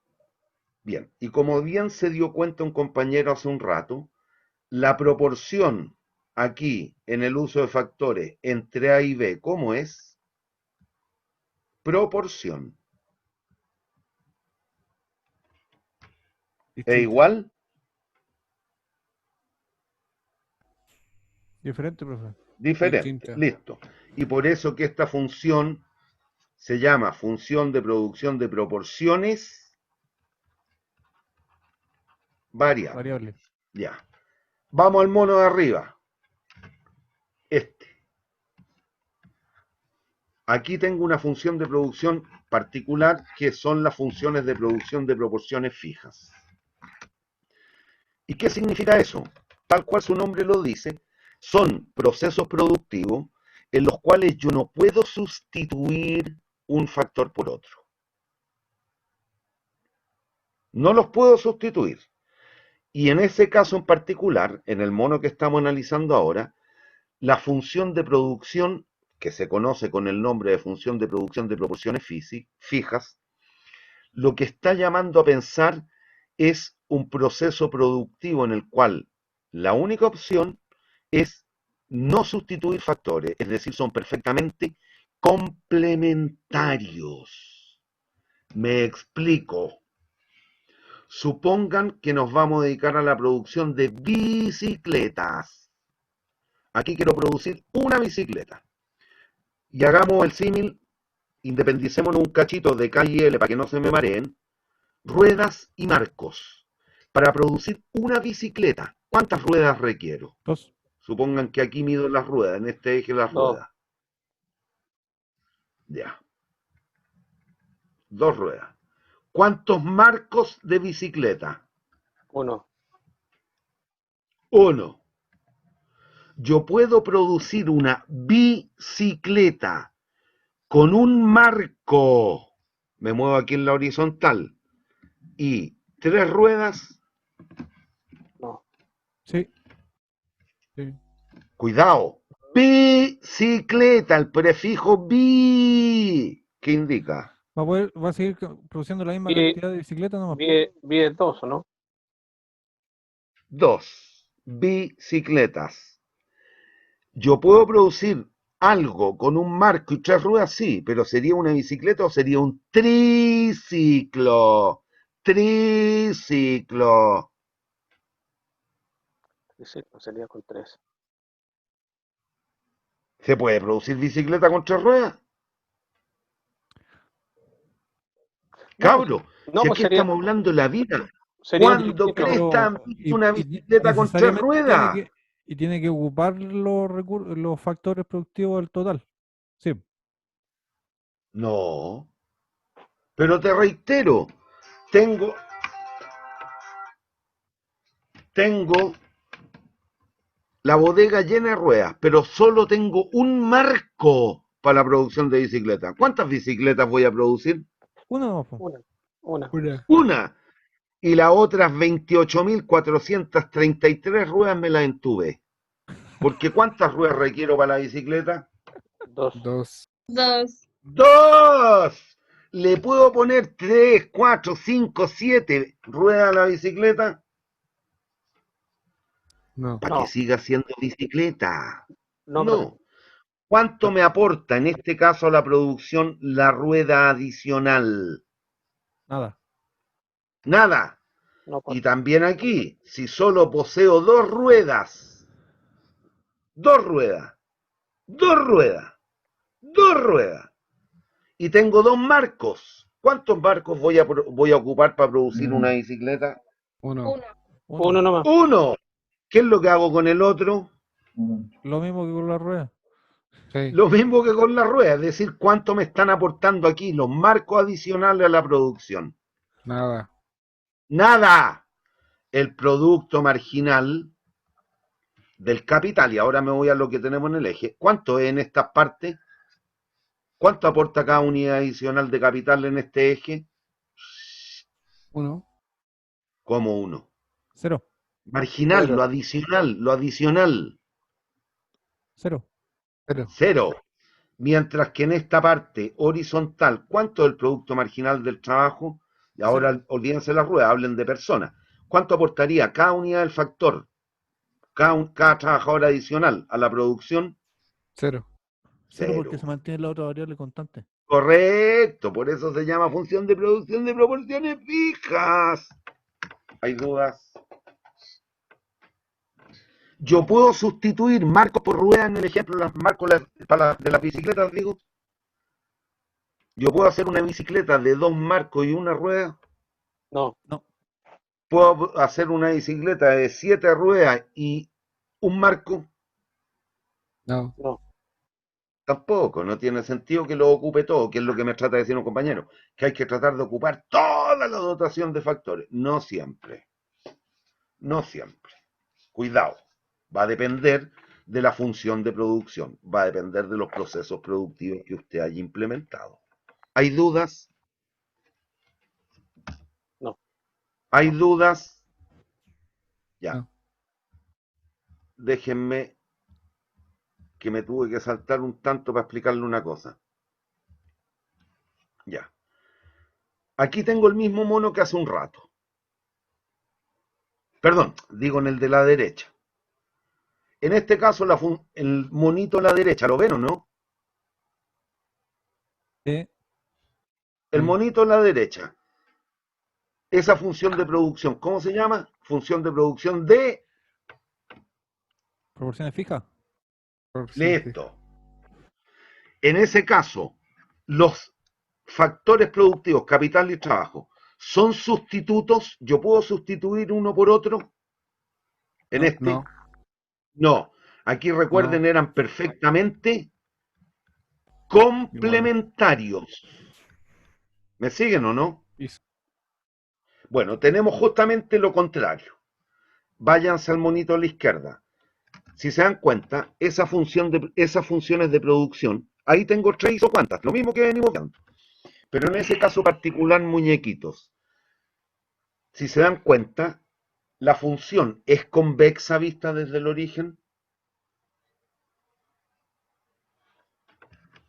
Bien, y como bien se dio cuenta un compañero hace un rato, la proporción aquí en el uso de factores entre A y B, ¿cómo es? Proporción. ¿Es Distinta. igual? diferente, profe. Diferente. Distinta. Listo. Y por eso que esta función se llama función de producción de proporciones variables. Variable. Ya. Vamos al mono de arriba. Este. Aquí tengo una función de producción particular que son las funciones de producción de proporciones fijas. ¿Y qué significa eso? Tal cual su nombre lo dice, son procesos productivos en los cuales yo no puedo sustituir un factor por otro. No los puedo sustituir. Y en ese caso en particular, en el mono que estamos analizando ahora, la función de producción, que se conoce con el nombre de función de producción de proporciones fijas, lo que está llamando a pensar es un proceso productivo en el cual la única opción es no sustituir factores, es decir, son perfectamente complementarios. Me explico. Supongan que nos vamos a dedicar a la producción de bicicletas. Aquí quiero producir una bicicleta. Y hagamos el símil, independicémonos un cachito de K y L para que no se me mareen. Ruedas y marcos. Para producir una bicicleta, ¿cuántas ruedas requiero? 2. Supongan que aquí mido las ruedas, en este eje las Dos. ruedas. Ya. 2 ruedas. ¿Cuántos marcos de bicicleta? 1. 1. Yo puedo producir una bicicleta con un marco. Me muevo aquí en la horizontal. Y 3 ruedas. No. Sí. Sí. Cuidado. Bicicleta, el prefijo bi. ¿Qué indica? Va a seguir produciendo la misma Y- cantidad de bicicletas nomás. Vi 2, ¿o no? 2. Bicicletas. Yo puedo producir algo con un marco y 3 ruedas, sí, pero ¿sería una bicicleta o sería un triciclo? Triciclo. Sí, no sería con 3. ¿Se puede producir bicicleta con 3 ruedas? Cabro, No, si pues aquí estamos hablando de la vida. sería un ¿Cuándo triciclo. cresta han visto una bicicleta con 3 necesariamente ruedas? tiene que ocupar los factores productivos del total. Sí. No. Pero te reitero, tengo la bodega llena de ruedas, pero solo tengo un marco para la producción de bicicletas. ¿Cuántas bicicletas voy a producir? Una nomás, po. Una. Una. Y las otras 28.433 ruedas me las entubé. Porque ¿cuántas ruedas requiero para la bicicleta? 2. 2. 2. 2. ¿Le puedo poner 3, 4, 5, 7 ruedas a la bicicleta? No. Para No. que siga siendo bicicleta. No, No. ¿Cuánto me aporta en este caso a la producción la rueda adicional? Nada. Nada. no, Y también aquí, si solo poseo 2 ruedas, 2 ruedas, 2 ruedas, 2 ruedas, y tengo 2 marcos, ¿cuántos marcos voy a ocupar para producir una bicicleta? 1. Uno nomás. 1. ¿Qué es lo que hago con el otro? Lo mismo que con la rueda. Sí. Lo mismo que con la rueda, es decir, cuánto me están aportando aquí los marcos adicionales a la producción. Nada. Nada. El producto marginal del capital, y ahora me voy a lo que tenemos en el eje. ¿Cuánto es en estas partes? ¿Cuánto aporta cada unidad adicional de capital en este eje? 1. Como 1. 0. Marginal, Cero. lo adicional, 0. 0. 0. Mientras que en esta parte horizontal, ¿cuánto es el producto marginal del trabajo? Y ahora olvídense las ruedas, hablen de personas. ¿Cuánto aportaría cada unidad del factor, cada trabajador adicional a la producción? 0. 0 porque Cero. se mantiene la otra variable constante. Correcto, por eso se llama función de producción de proporciones fijas. ¿Hay dudas? Yo puedo sustituir marcos por ruedas en el ejemplo de los marcos de las bicicletas, digo. Yo puedo hacer una bicicleta de 2 marcos y una rueda. No. No. ¿Puedo hacer una bicicleta de 7 ruedas y un marco? No. No, Tampoco, no tiene sentido que lo ocupe todo, que es lo que me trata de decir un compañero, que hay que tratar de ocupar toda la dotación de factores. No siempre, no siempre. Cuidado, va a depender de la función de producción, va a depender de los procesos productivos que usted haya implementado. ¿Hay dudas? no. ¿Hay dudas? Ya, No. déjenme que me tuve que saltar un tanto para explicarle una cosa. Ya. Aquí tengo el mismo mono que hace un rato. Perdón, digo en el de la derecha. En este caso, el monito a la derecha, ¿lo ven o no? Sí. El Sí. monito a la derecha. Esa función de producción, ¿cómo se llama? Función de producción de... Proporciones fijas. Listo. En ese caso, los factores productivos, capital y trabajo, ¿son sustitutos? ¿Yo puedo sustituir uno por otro? En No, este, no, no. Aquí no. recuerden, eran perfectamente Igual. complementarios. ¿Me siguen o no? Hizo. Bueno, tenemos justamente lo contrario. Váyanse al monito a la izquierda. Si se dan cuenta, esas funciones de producción, ahí tengo 3 o cuantas, lo mismo que venimos viendo. Pero en ese caso particular, muñequitos. Si se dan cuenta, la función es convexa vista desde el origen.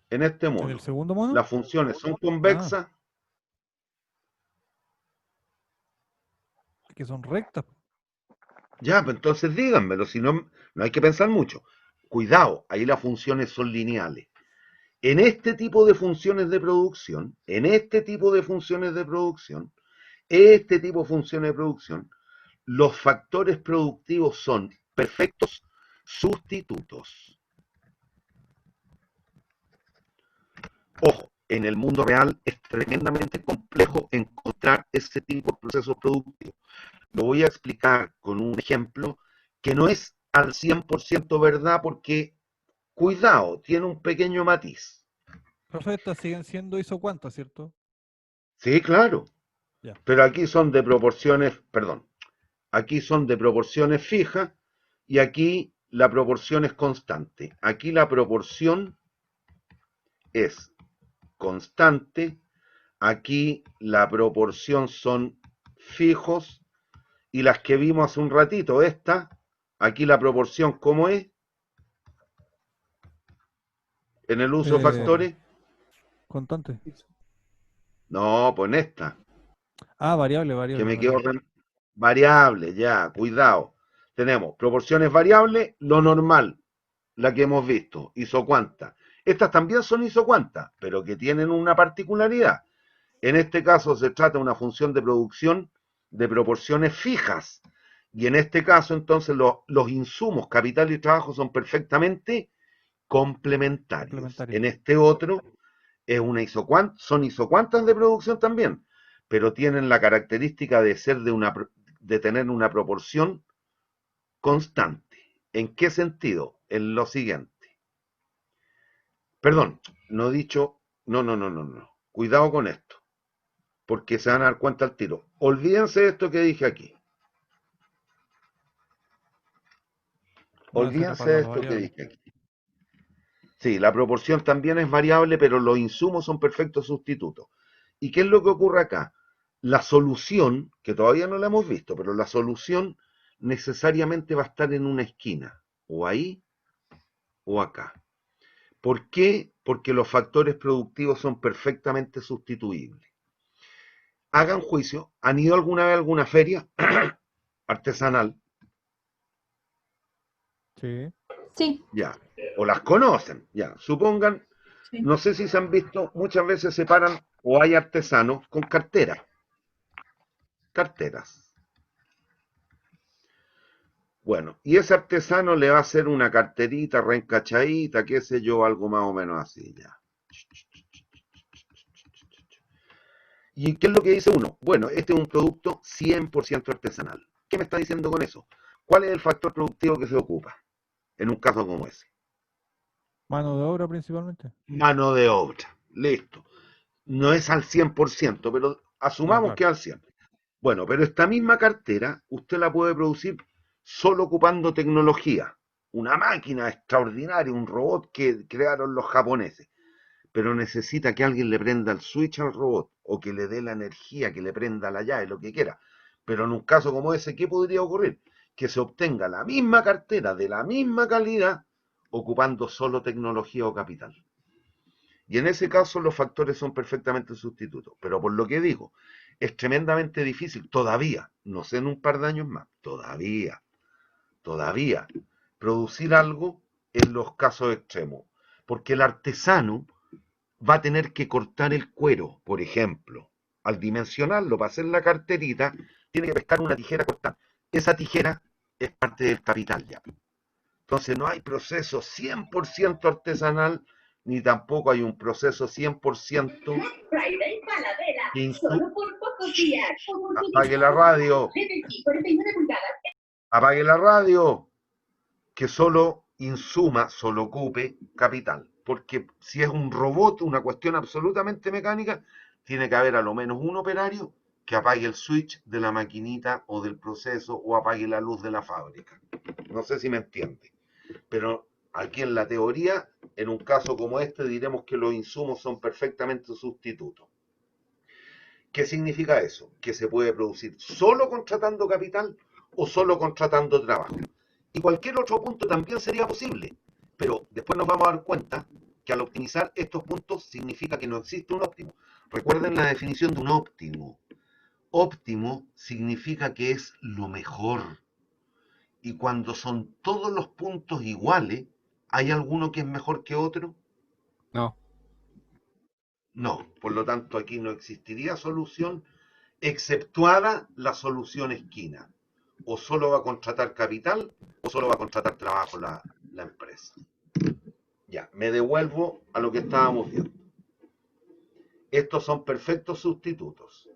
En este ¿En mono, el segundo mono? las funciones son convexas. Que son rectas. Ya, pues entonces díganmelo, si no, no hay que pensar mucho. Cuidado, ahí las funciones son lineales. En este tipo de funciones de producción, los factores productivos son perfectos sustitutos. Ojo, en el mundo real es tremendamente complejo encontrar ese tipo de procesos productivos. Lo voy a explicar con un ejemplo que no es al 100% verdad porque, cuidado, tiene un pequeño matiz. Profe, estas siguen siendo isocuantas, ¿cierto? Sí, claro, Ya. pero aquí son de proporciones, perdón, aquí son de proporciones fijas y aquí la proporción es constante. Aquí la proporción es constante, aquí la proporción son fijos y las que vimos hace un ratito, aquí la proporción, ¿cómo es? En el uso de factores, Constante. no, pues en esta, Ah, variable, que variable, me quedo variable. variable, ya, cuidado. Tenemos proporciones variables, lo normal, la que hemos visto, isocuanta. Estas también son isocuantas, pero que tienen una particularidad. En este caso se trata de una función de producción de proporciones fijas. Y en este caso, entonces, los insumos, capital y trabajo son perfectamente complementarios. Complementario. En este otro es son isocuantas de producción también, pero tienen la característica de ser de tener una proporción constante. ¿En qué sentido? En lo siguiente. Perdón, no he dicho, no. Cuidado con esto, porque se van a dar cuenta al tiro. Olvídense de esto que dije aquí. No, ese era Olvídense para de las esto que variables. dije aquí. Sí, la proporción también es variable, pero los insumos son perfectos sustitutos. ¿Y qué es lo que ocurre acá? La solución, que todavía no la hemos visto, pero la solución necesariamente va a estar en una esquina, o ahí o acá. ¿Por qué? Porque los factores productivos son perfectamente sustituibles. Hagan juicio, ¿han ido alguna vez a alguna feria artesanal? Sí. Sí, Ya, o las conocen, ya, supongan, sí. no sé si se han visto, muchas veces se paran o hay artesanos con carteras. Bueno, y ese artesano le va a hacer una carterita reencachadita, qué sé yo, algo más o menos así, ya. ¿Y qué es lo que dice uno? Bueno, este es un producto 100% artesanal. ¿Qué me está diciendo con eso? ¿Cuál es el factor productivo que se ocupa en un caso como ese? Mano de obra principalmente. Mano de obra. Listo. No es al 100%, pero No, asumamos claro. que es al 100%. Bueno, pero esta misma cartera usted la puede producir solo ocupando tecnología. Una máquina extraordinaria, un robot que crearon los japoneses. Pero necesita que alguien le prenda el switch al robot o que le dé la energía, que le prenda la llave, lo que quiera. Pero en un caso como ese, ¿qué podría ocurrir? Que se obtenga la misma cartera de la misma calidad ocupando solo tecnología o capital. Y en ese caso los factores son perfectamente sustitutos. Pero por lo que digo, es tremendamente difícil todavía, no sé en un par de años más, todavía, producir algo en los casos extremos. Porque el artesano va a tener que cortar el cuero, por ejemplo. Al dimensionarlo para hacer la carterita, tiene que pescar una tijera cortada. Esa tijera es parte del capital ya. Entonces no hay proceso 100% artesanal, ni tampoco hay un proceso 100% Apague la radio. Apague la radio. Que solo insuma, solo ocupe capital. Porque si es un robot, una cuestión absolutamente mecánica, tiene que haber a lo menos un operario que apague el switch de la maquinita o del proceso o apague la luz de la fábrica. No sé si me entiende. Pero aquí en la teoría, en un caso como este, diremos que los insumos son perfectamente sustitutos. ¿Qué significa eso? Que se puede producir solo contratando capital o solo contratando trabajo. Y cualquier otro punto también sería posible. Pero después nos vamos a dar cuenta que al optimizar estos puntos significa que no existe un óptimo. Recuerden la definición de un óptimo. Óptimo significa que es lo mejor. Y cuando son todos los puntos iguales, ¿hay alguno que es mejor que otro? No. No. Por lo tanto, aquí no existiría solución, exceptuada la solución esquina. O solo va a contratar capital o solo va a contratar trabajo la empresa. Ya, me devuelvo a lo que estábamos viendo. Estos son perfectos sustitutos.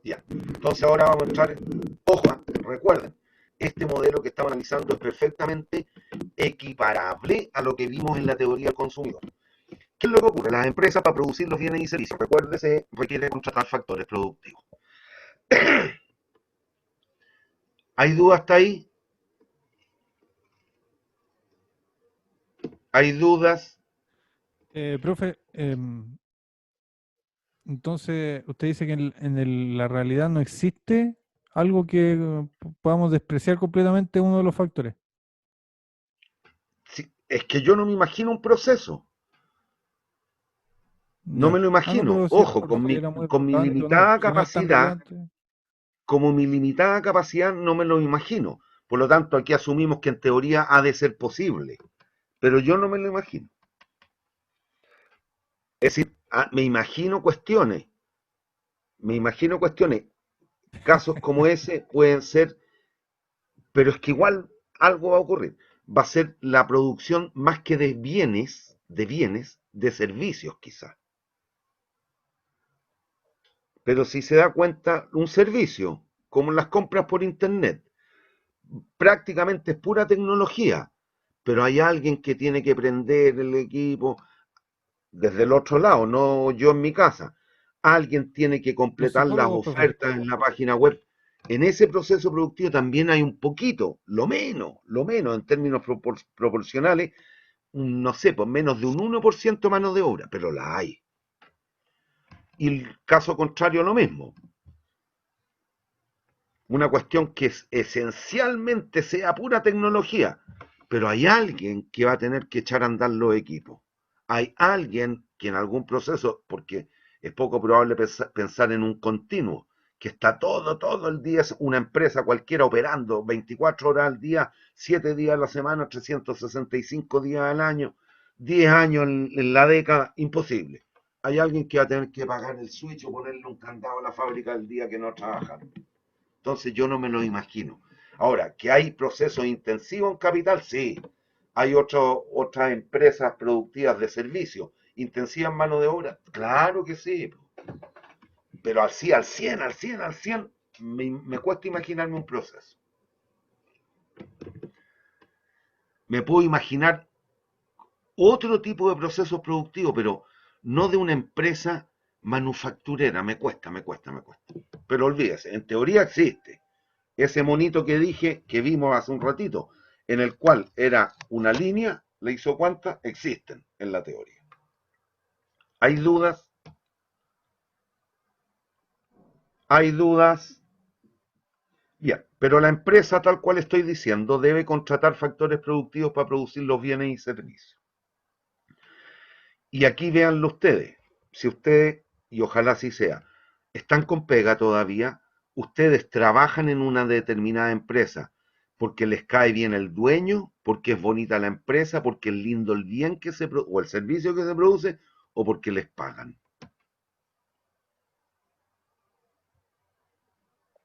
Ya, entonces ahora vamos a entrar, ojo, recuerden, este modelo que estamos analizando es perfectamente equiparable a lo que vimos en la teoría del consumidor. ¿Qué es lo que ocurre? Las empresas, para producir los bienes y servicios, recuérdese, requiere contratar factores productivos. ¿Hay dudas hasta ahí? ¿Hay dudas? Profe, entonces usted dice que la realidad no existe algo que podamos despreciar completamente uno de los factores. Sí, es que yo no me imagino un proceso. No Ya. me lo No, imagino. pero si Ojo, con era muy mi relevante o no, limitada si no es tan capacidad, relevante. como mi limitada capacidad no me lo imagino. Por lo tanto, aquí asumimos que en teoría ha de ser posible. Pero yo no me lo imagino. Es decir, me imagino cuestiones. Me imagino cuestiones. Casos como ese pueden ser, pero es que igual algo va a ocurrir. Va a ser la producción más que de bienes, de servicios quizás. Pero si se da cuenta, un servicio, como las compras por internet, prácticamente es pura tecnología, pero hay alguien que tiene que prender el equipo desde el otro lado, no yo en mi casa. Alguien tiene que Los completar las psicólogos, profe. ofertas en la página web. En ese proceso productivo también hay un poquito, lo menos en términos proporcionales, no sé, por menos de un 1% mano de obra, pero la hay. Y el caso contrario, lo mismo. Una cuestión que esencialmente sea pura tecnología, pero hay alguien que va a tener que echar a andar los equipos. Hay alguien que en algún proceso, porque es poco probable pensar en un continuo, que está todo el día, una empresa cualquiera operando 24 horas al día, 7 días a la semana, 365 días al año, 10 años en la década, imposible. Hay alguien que va a tener que pagar el switch o ponerle un candado a la fábrica el día que no trabajan. Entonces yo no me lo imagino. Ahora, que hay procesos intensivos en capital, sí. Hay otras empresas productivas de servicio, intensivas en mano de obra. Claro que sí, pero al 100, me cuesta imaginarme un proceso. Me puedo imaginar otro tipo de procesos productivos, pero no de una empresa manufacturera. Me cuesta. Pero olvídese, en teoría existe. Ese monito que dije, que vimos hace un ratito, en el cual era una línea, ¿le hizo cuántas? Existen en la teoría. ¿Hay dudas? ¿Hay dudas? Bien, pero la empresa, tal cual estoy diciendo, debe contratar factores productivos para producir los bienes y servicios. Y aquí véanlo ustedes, si ustedes, y ojalá así sea, están con pega todavía, ustedes trabajan en una determinada empresa porque les cae bien el dueño, porque es bonita la empresa, porque es lindo el bien que se o el servicio que se produce, o porque les pagan.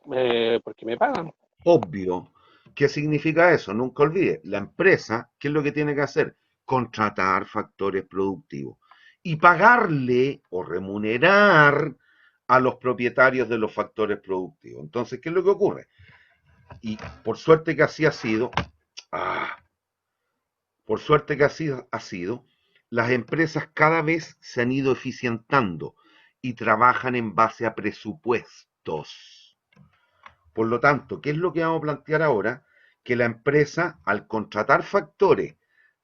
Porque me pagan. Obvio. ¿Qué significa eso? Nunca olvide, la empresa, ¿qué es lo que tiene que hacer? Contratar factores productivos y pagarle o remunerar a los propietarios de los factores productivos. Entonces, ¿qué es lo que ocurre? Y por suerte que así ha sido, por suerte que así ha sido, las empresas cada vez se han ido eficientando y trabajan en base a presupuestos. Por lo tanto, ¿qué es lo que vamos a plantear ahora? Que la empresa, al contratar factores,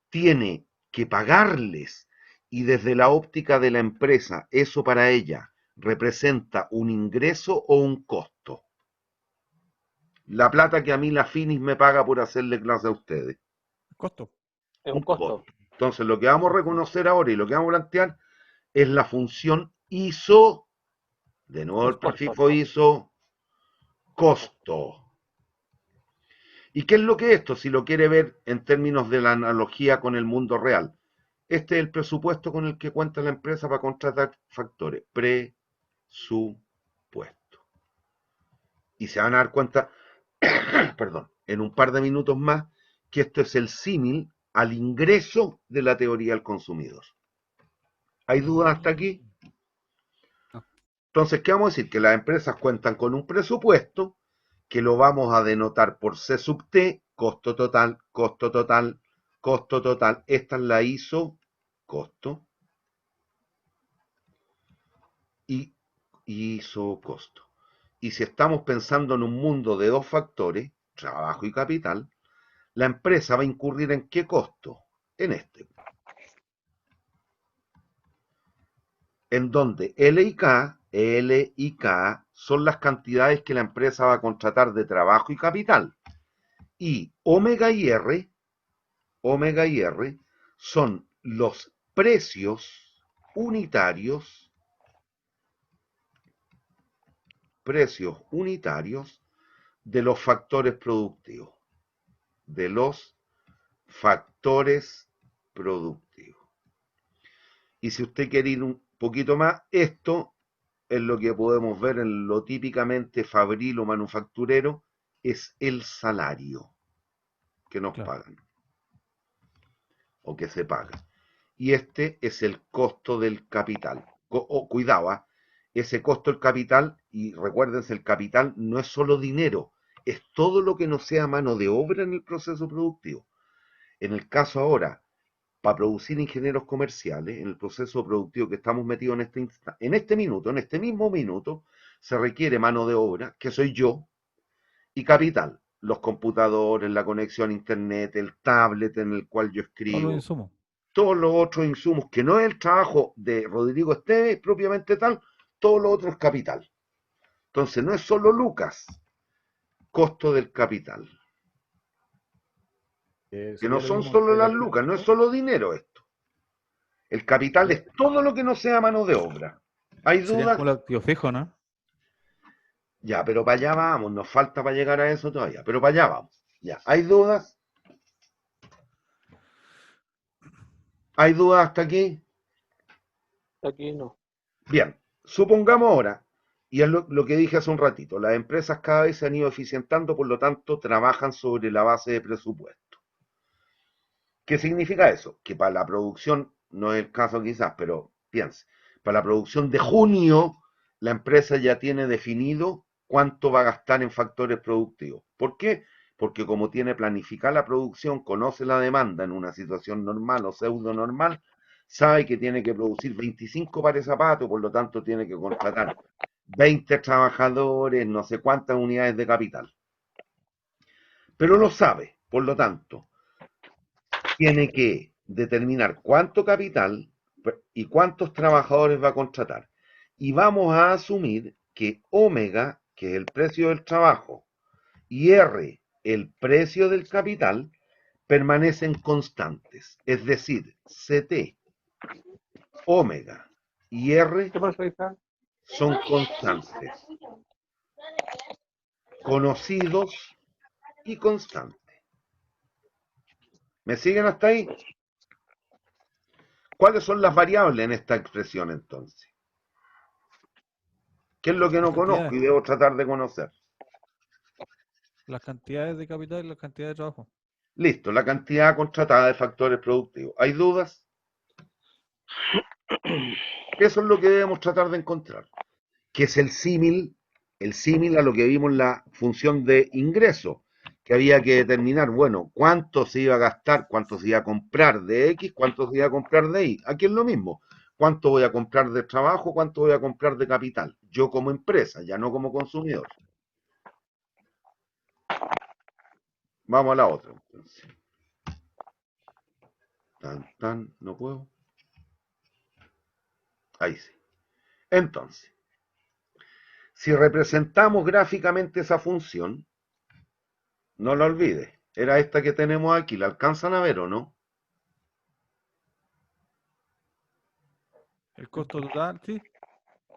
tiene que pagarles y desde la óptica de la empresa, eso para ella representa un ingreso o un costo. La plata que a mí la Finis me paga por hacerle clase a ustedes. Costo. Es un costo. Entonces, lo que vamos a reconocer ahora y lo que vamos a plantear es la función ISO, de nuevo el prefijo ISO, costo. ¿Y qué es lo que es esto? Si lo quiere ver en términos de la analogía con el mundo real. Este es el presupuesto con el que cuenta la empresa para contratar factores. Presupuesto. Y se van a dar cuenta, perdón, en un par de minutos más, que esto es el símil al ingreso de la teoría del consumidor. ¿Hay dudas hasta aquí? No. Entonces, ¿qué vamos a decir? Que las empresas cuentan con un presupuesto que lo vamos a denotar por C sub T, costo total, costo total, costo total. Esta es la ISO, costo, y ISO, costo. Y si estamos pensando en un mundo de dos factores, trabajo y capital, la empresa va a incurrir ¿en qué costo? En este. En donde L y K son las cantidades que la empresa va a contratar de trabajo y capital. Y omega y R son los precios unitarios de los factores productivos. De los factores productivos. Y si usted quiere ir un poquito más, esto es lo que podemos ver en lo típicamente fabril o manufacturero, es el salario que nos pagan o que se paga. Y este es el costo del capital. Cuidado, ese costo del capital, y recuérdense, el capital no es solo dinero, es todo lo que no sea mano de obra en el proceso productivo. En el caso ahora, para producir ingenieros comerciales, en el proceso productivo que estamos metidos en este minuto, en este mismo minuto, se requiere mano de obra, que soy yo, y capital, los computadores, la conexión a internet, el tablet en el cual yo escribo, todos los otros insumos, que no es el trabajo de Rodrigo Esteves propiamente tal, todo lo otro es capital. Entonces no es solo lucas, costo del capital. Que no son solo las lucas, no es solo dinero esto. El capital es todo lo que no sea mano de obra. ¿Hay dudas? Como el activo fijo, ¿no? Ya, pero para allá vamos, nos falta para llegar a eso todavía, pero para allá vamos. Ya, ¿hay dudas? ¿Hay dudas hasta aquí? Aquí no. Bien, supongamos ahora, y es lo que dije hace un ratito, las empresas cada vez se han ido eficientando, por lo tanto trabajan sobre la base de presupuesto. ¿Qué significa eso? Que para la producción, no es el caso quizás, pero piense, para la producción de junio, la empresa ya tiene definido cuánto va a gastar en factores productivos. ¿Por qué? Porque como tiene planificada la producción, conoce la demanda en una situación normal o pseudo normal, sabe que tiene que producir 25 pares de zapatos, por lo tanto tiene que contratar 20 trabajadores, no sé cuántas unidades de capital. Pero lo sabe, por lo tanto, tiene que determinar cuánto capital y cuántos trabajadores va a contratar. Y vamos a asumir que omega, que es el precio del trabajo, y R, el precio del capital, permanecen constantes. Es decir, CT, omega y R ¿Qué pasó, hija? son constantes, conocidos y constantes. ¿Me siguen hasta ahí? ¿Cuáles son las variables en esta expresión entonces? ¿Qué es lo que Las no conozco y cantidades, debo tratar de conocer? las cantidades de capital y las cantidades de trabajo. Listo, la cantidad contratada de factores productivos. ¿Hay dudas? Eso es lo que debemos tratar de encontrar, que es el símil a lo que vimos en la función de ingreso, que había que determinar, bueno, cuánto se iba a gastar, cuánto se iba a comprar de X, cuánto se iba a comprar de Y. Aquí es lo mismo. ¿Cuánto voy a comprar de trabajo? ¿Cuánto voy a comprar de capital? Yo como empresa, ya no como consumidor. Vamos a la otra. Entonces. No puedo. Ahí sí. Entonces, si representamos gráficamente esa función, no la olvides, era esta que tenemos aquí, ¿la alcanzan a ver o no? El costo total, sí.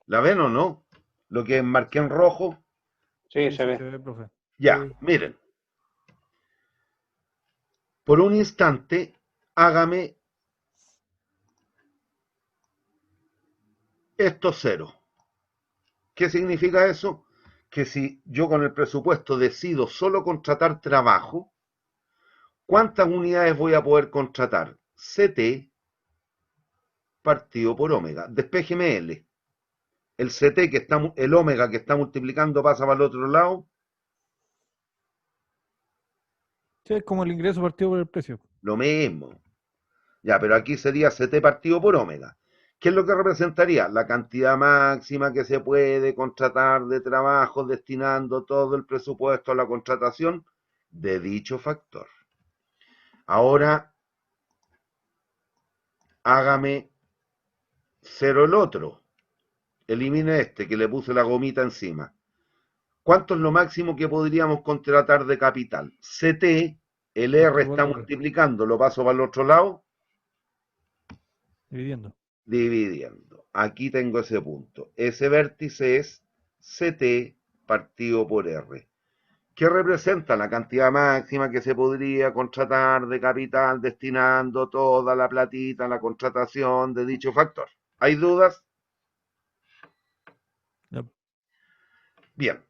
¿La ven o no? Lo que marqué en rojo, Sí, Sí, se sí, ve. se ve, profe. ya, Sí. miren. Por un instante, hágame estos ceros. ¿Qué significa eso? Que si yo con el presupuesto decido solo contratar trabajo, ¿cuántas unidades voy a poder contratar? CT partido por omega. Despéjeme L. El CT que está, el omega que está multiplicando pasa para el otro lado. Sí, es como el ingreso partido por el precio. Lo mismo. Ya, pero aquí sería CT partido por omega. ¿Qué es lo que representaría? La cantidad máxima que se puede contratar de trabajo destinando todo el presupuesto a la contratación de dicho factor. Ahora, hágame cero el otro. Elimine este que le puse la gomita encima. ¿Cuánto es lo máximo que podríamos contratar de capital? CT, el R Partido por está R, multiplicando, lo paso para el otro lado, dividiendo. dividiendo. Aquí tengo ese punto. Ese vértice es CT partido por R. ¿Qué representa la cantidad máxima que se podría contratar de capital destinando toda la platita a la contratación de dicho factor? ¿Hay dudas? Ya. Bien.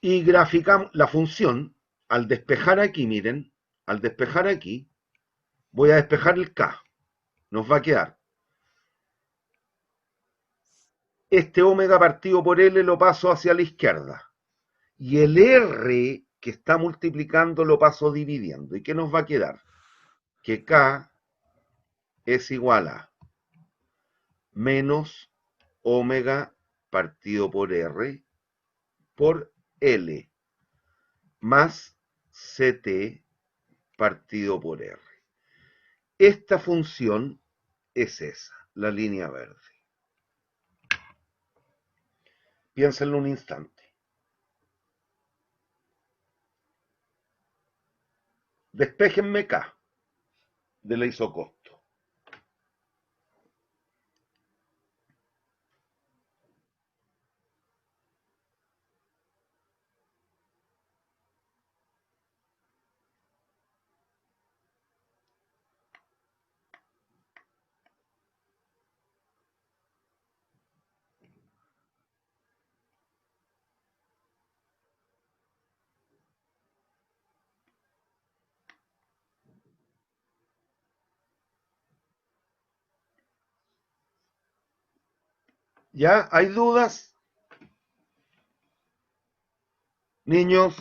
Y graficamos la función, al despejar aquí, miren, al despejar aquí, voy a despejar el K. Nos va a quedar este omega partido por L lo paso hacia la izquierda. Y el R que está multiplicando lo paso dividiendo. ¿Y qué nos va a quedar? Que K es igual a menos omega partido por R por L más CT partido por R. Esta función es esa, la línea verde. Piénsenlo un instante. Despéjenme K de la isocosto. ¿Ya? ¿Hay dudas? Niños.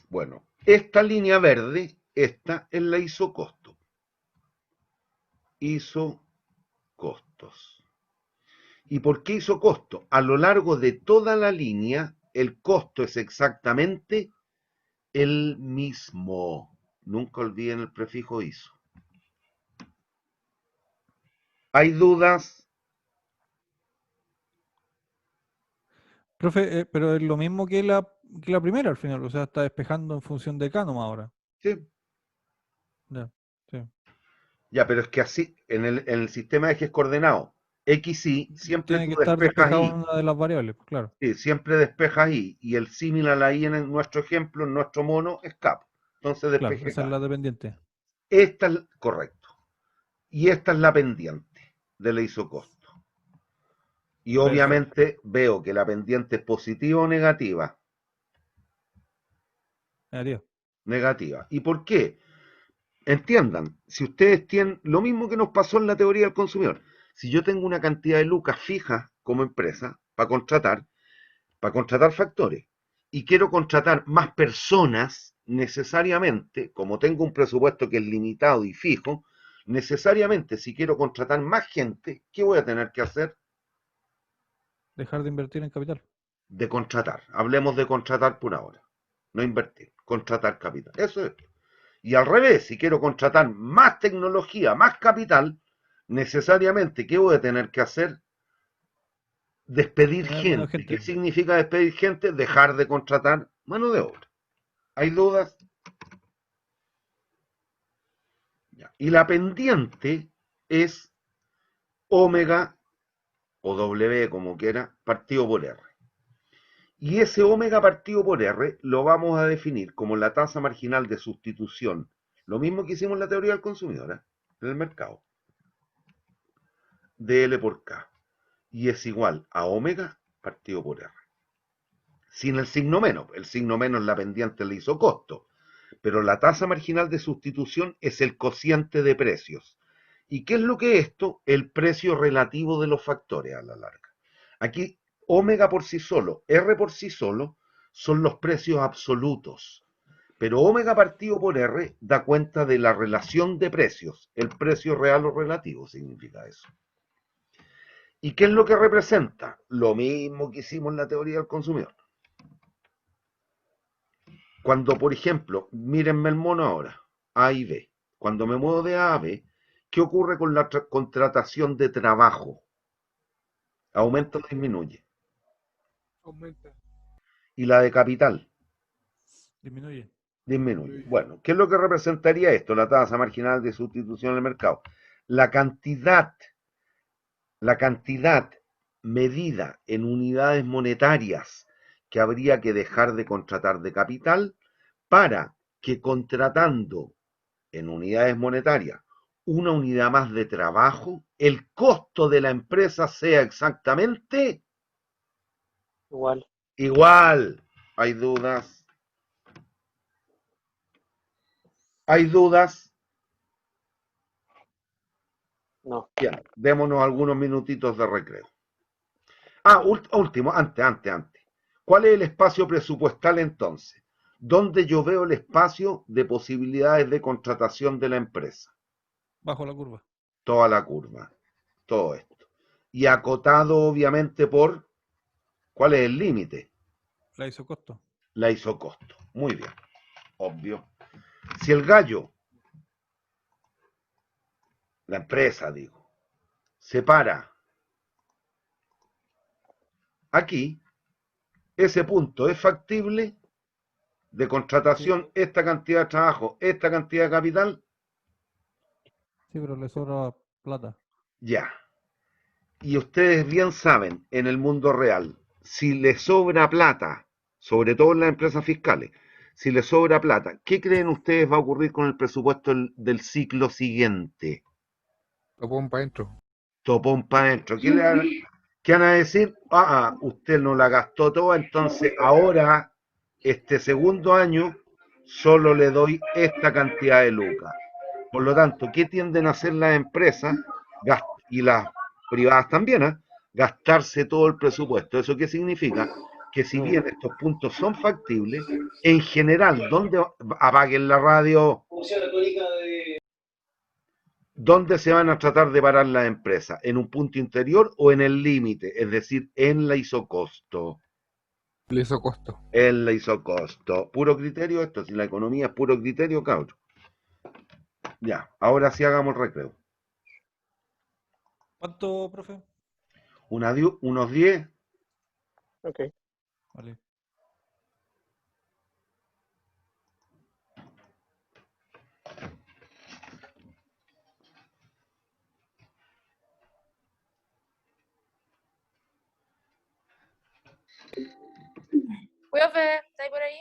Bueno, esta línea verde, esta es la isocosto. Isocostos. ¿Y por qué isocosto? A lo largo de toda la línea, el costo es exactamente el mismo. Nunca olviden el prefijo iso. ¿Hay dudas? Profe, pero es lo mismo que la primera al final, o sea, está despejando en función de K nomás ahora. Sí. Ya, sí. Ya, pero es que así, en el sistema de ejes coordenados, X, Y, siempre Tiene tú que estar despejas despejado Y. en una de las variables, pues, claro. Sí, siempre despejas Y. Y el símil a la Y en nuestro ejemplo, en nuestro mono, es K. Entonces Claro, despeje esa es K. la dependiente. Esta es, correcto. Y esta es la pendiente de la isocosto. Y Perfecto. obviamente veo que la pendiente es positiva o negativa. Adiós. Negativa. ¿Y por qué? Entiendan, si ustedes tienen lo mismo que nos pasó en la teoría del consumidor, si yo tengo una cantidad de lucas fijas como empresa para contratar factores, y quiero contratar más personas, necesariamente, como tengo un presupuesto que es limitado y fijo, necesariamente si quiero contratar más gente, ¿qué voy a tener que hacer? Dejar de invertir en capital. De contratar. Hablemos de contratar por ahora. No invertir, contratar capital. Eso es. Y al revés, si quiero contratar más tecnología, más capital, necesariamente, ¿qué voy a tener que hacer? Despedir Menos gente. gente. ¿Qué significa despedir gente? Dejar de contratar mano de obra. ¿Hay dudas? Ya. Y la pendiente es omega o W, como quiera, partido por R. Y ese omega partido por R lo vamos a definir como la tasa marginal de sustitución. Lo mismo que hicimos en la teoría del consumidor, en el mercado. De L por K. Y es igual a omega partido por R. Sin el signo menos. El signo menos la pendiente le hizo costo. Pero la tasa marginal de sustitución es el cociente de precios. ¿Y qué es lo que es esto? El precio relativo de los factores a la larga. Aquí, omega por sí solo, R por sí solo, son los precios absolutos. Pero omega partido por R da cuenta de la relación de precios. El precio real o relativo significa eso. ¿Y qué es lo que representa? Lo mismo que hicimos en la teoría del consumidor. Cuando, por ejemplo, mírenme el mono ahora, A y B. Cuando me muevo de A a B, ¿qué ocurre con la contratación de trabajo? ¿Aumenta o disminuye? Aumenta. ¿Y la de capital? Disminuye. Disminuye. Bueno, ¿qué es lo que representaría esto? La tasa marginal de sustitución en el mercado. La cantidad medida en unidades monetarias que habría que dejar de contratar de capital para que contratando en unidades monetarias una unidad más de trabajo, el costo de la empresa sea exactamente Igual. igual. ¿Hay dudas? ¿Hay dudas? No. Bien, démonos algunos minutitos de recreo. Último, antes. ¿Cuál es el espacio presupuestal entonces? ¿Dónde yo veo el espacio de posibilidades de contratación de la empresa? Bajo la curva. Toda la curva, todo esto. Y acotado obviamente por, ¿cuál es el límite? La hizo costo. La isocosto. Muy bien, obvio. Si el gallo, la empresa digo, se para aquí, ese punto es factible de contratación, esta cantidad de trabajo, esta cantidad de capital, Sí, pero le sobra plata. ya. Y ustedes bien saben, en el mundo real, si le sobra plata, sobre todo en las empresas fiscales, si le sobra plata, ¿qué creen ustedes va a ocurrir con el presupuesto del ciclo siguiente? Lo pongo para adentro. Topón para adentro. ¿Qué van a decir? Usted no la gastó toda, entonces ahora, este segundo año, solo le doy esta cantidad de lucas. Por lo tanto, ¿qué tienden a hacer las empresas y las privadas también, ¿ah? Gastarse todo el presupuesto. ¿Eso qué significa? Que si bien estos puntos son factibles, en general, ¿dónde apaguen la radio? ¿Dónde se van a tratar de parar las empresas? ¿En un punto interior o en el límite? Es decir, en la isocosto. Le hizo costo. En la isocosto. Puro criterio esto, si la economía es puro criterio, cabrón. Ya, ahora sí hagamos el recreo. ¿Cuánto, profe? Unos 10. Ok. Vale. Profe, ¿está ahí por ahí?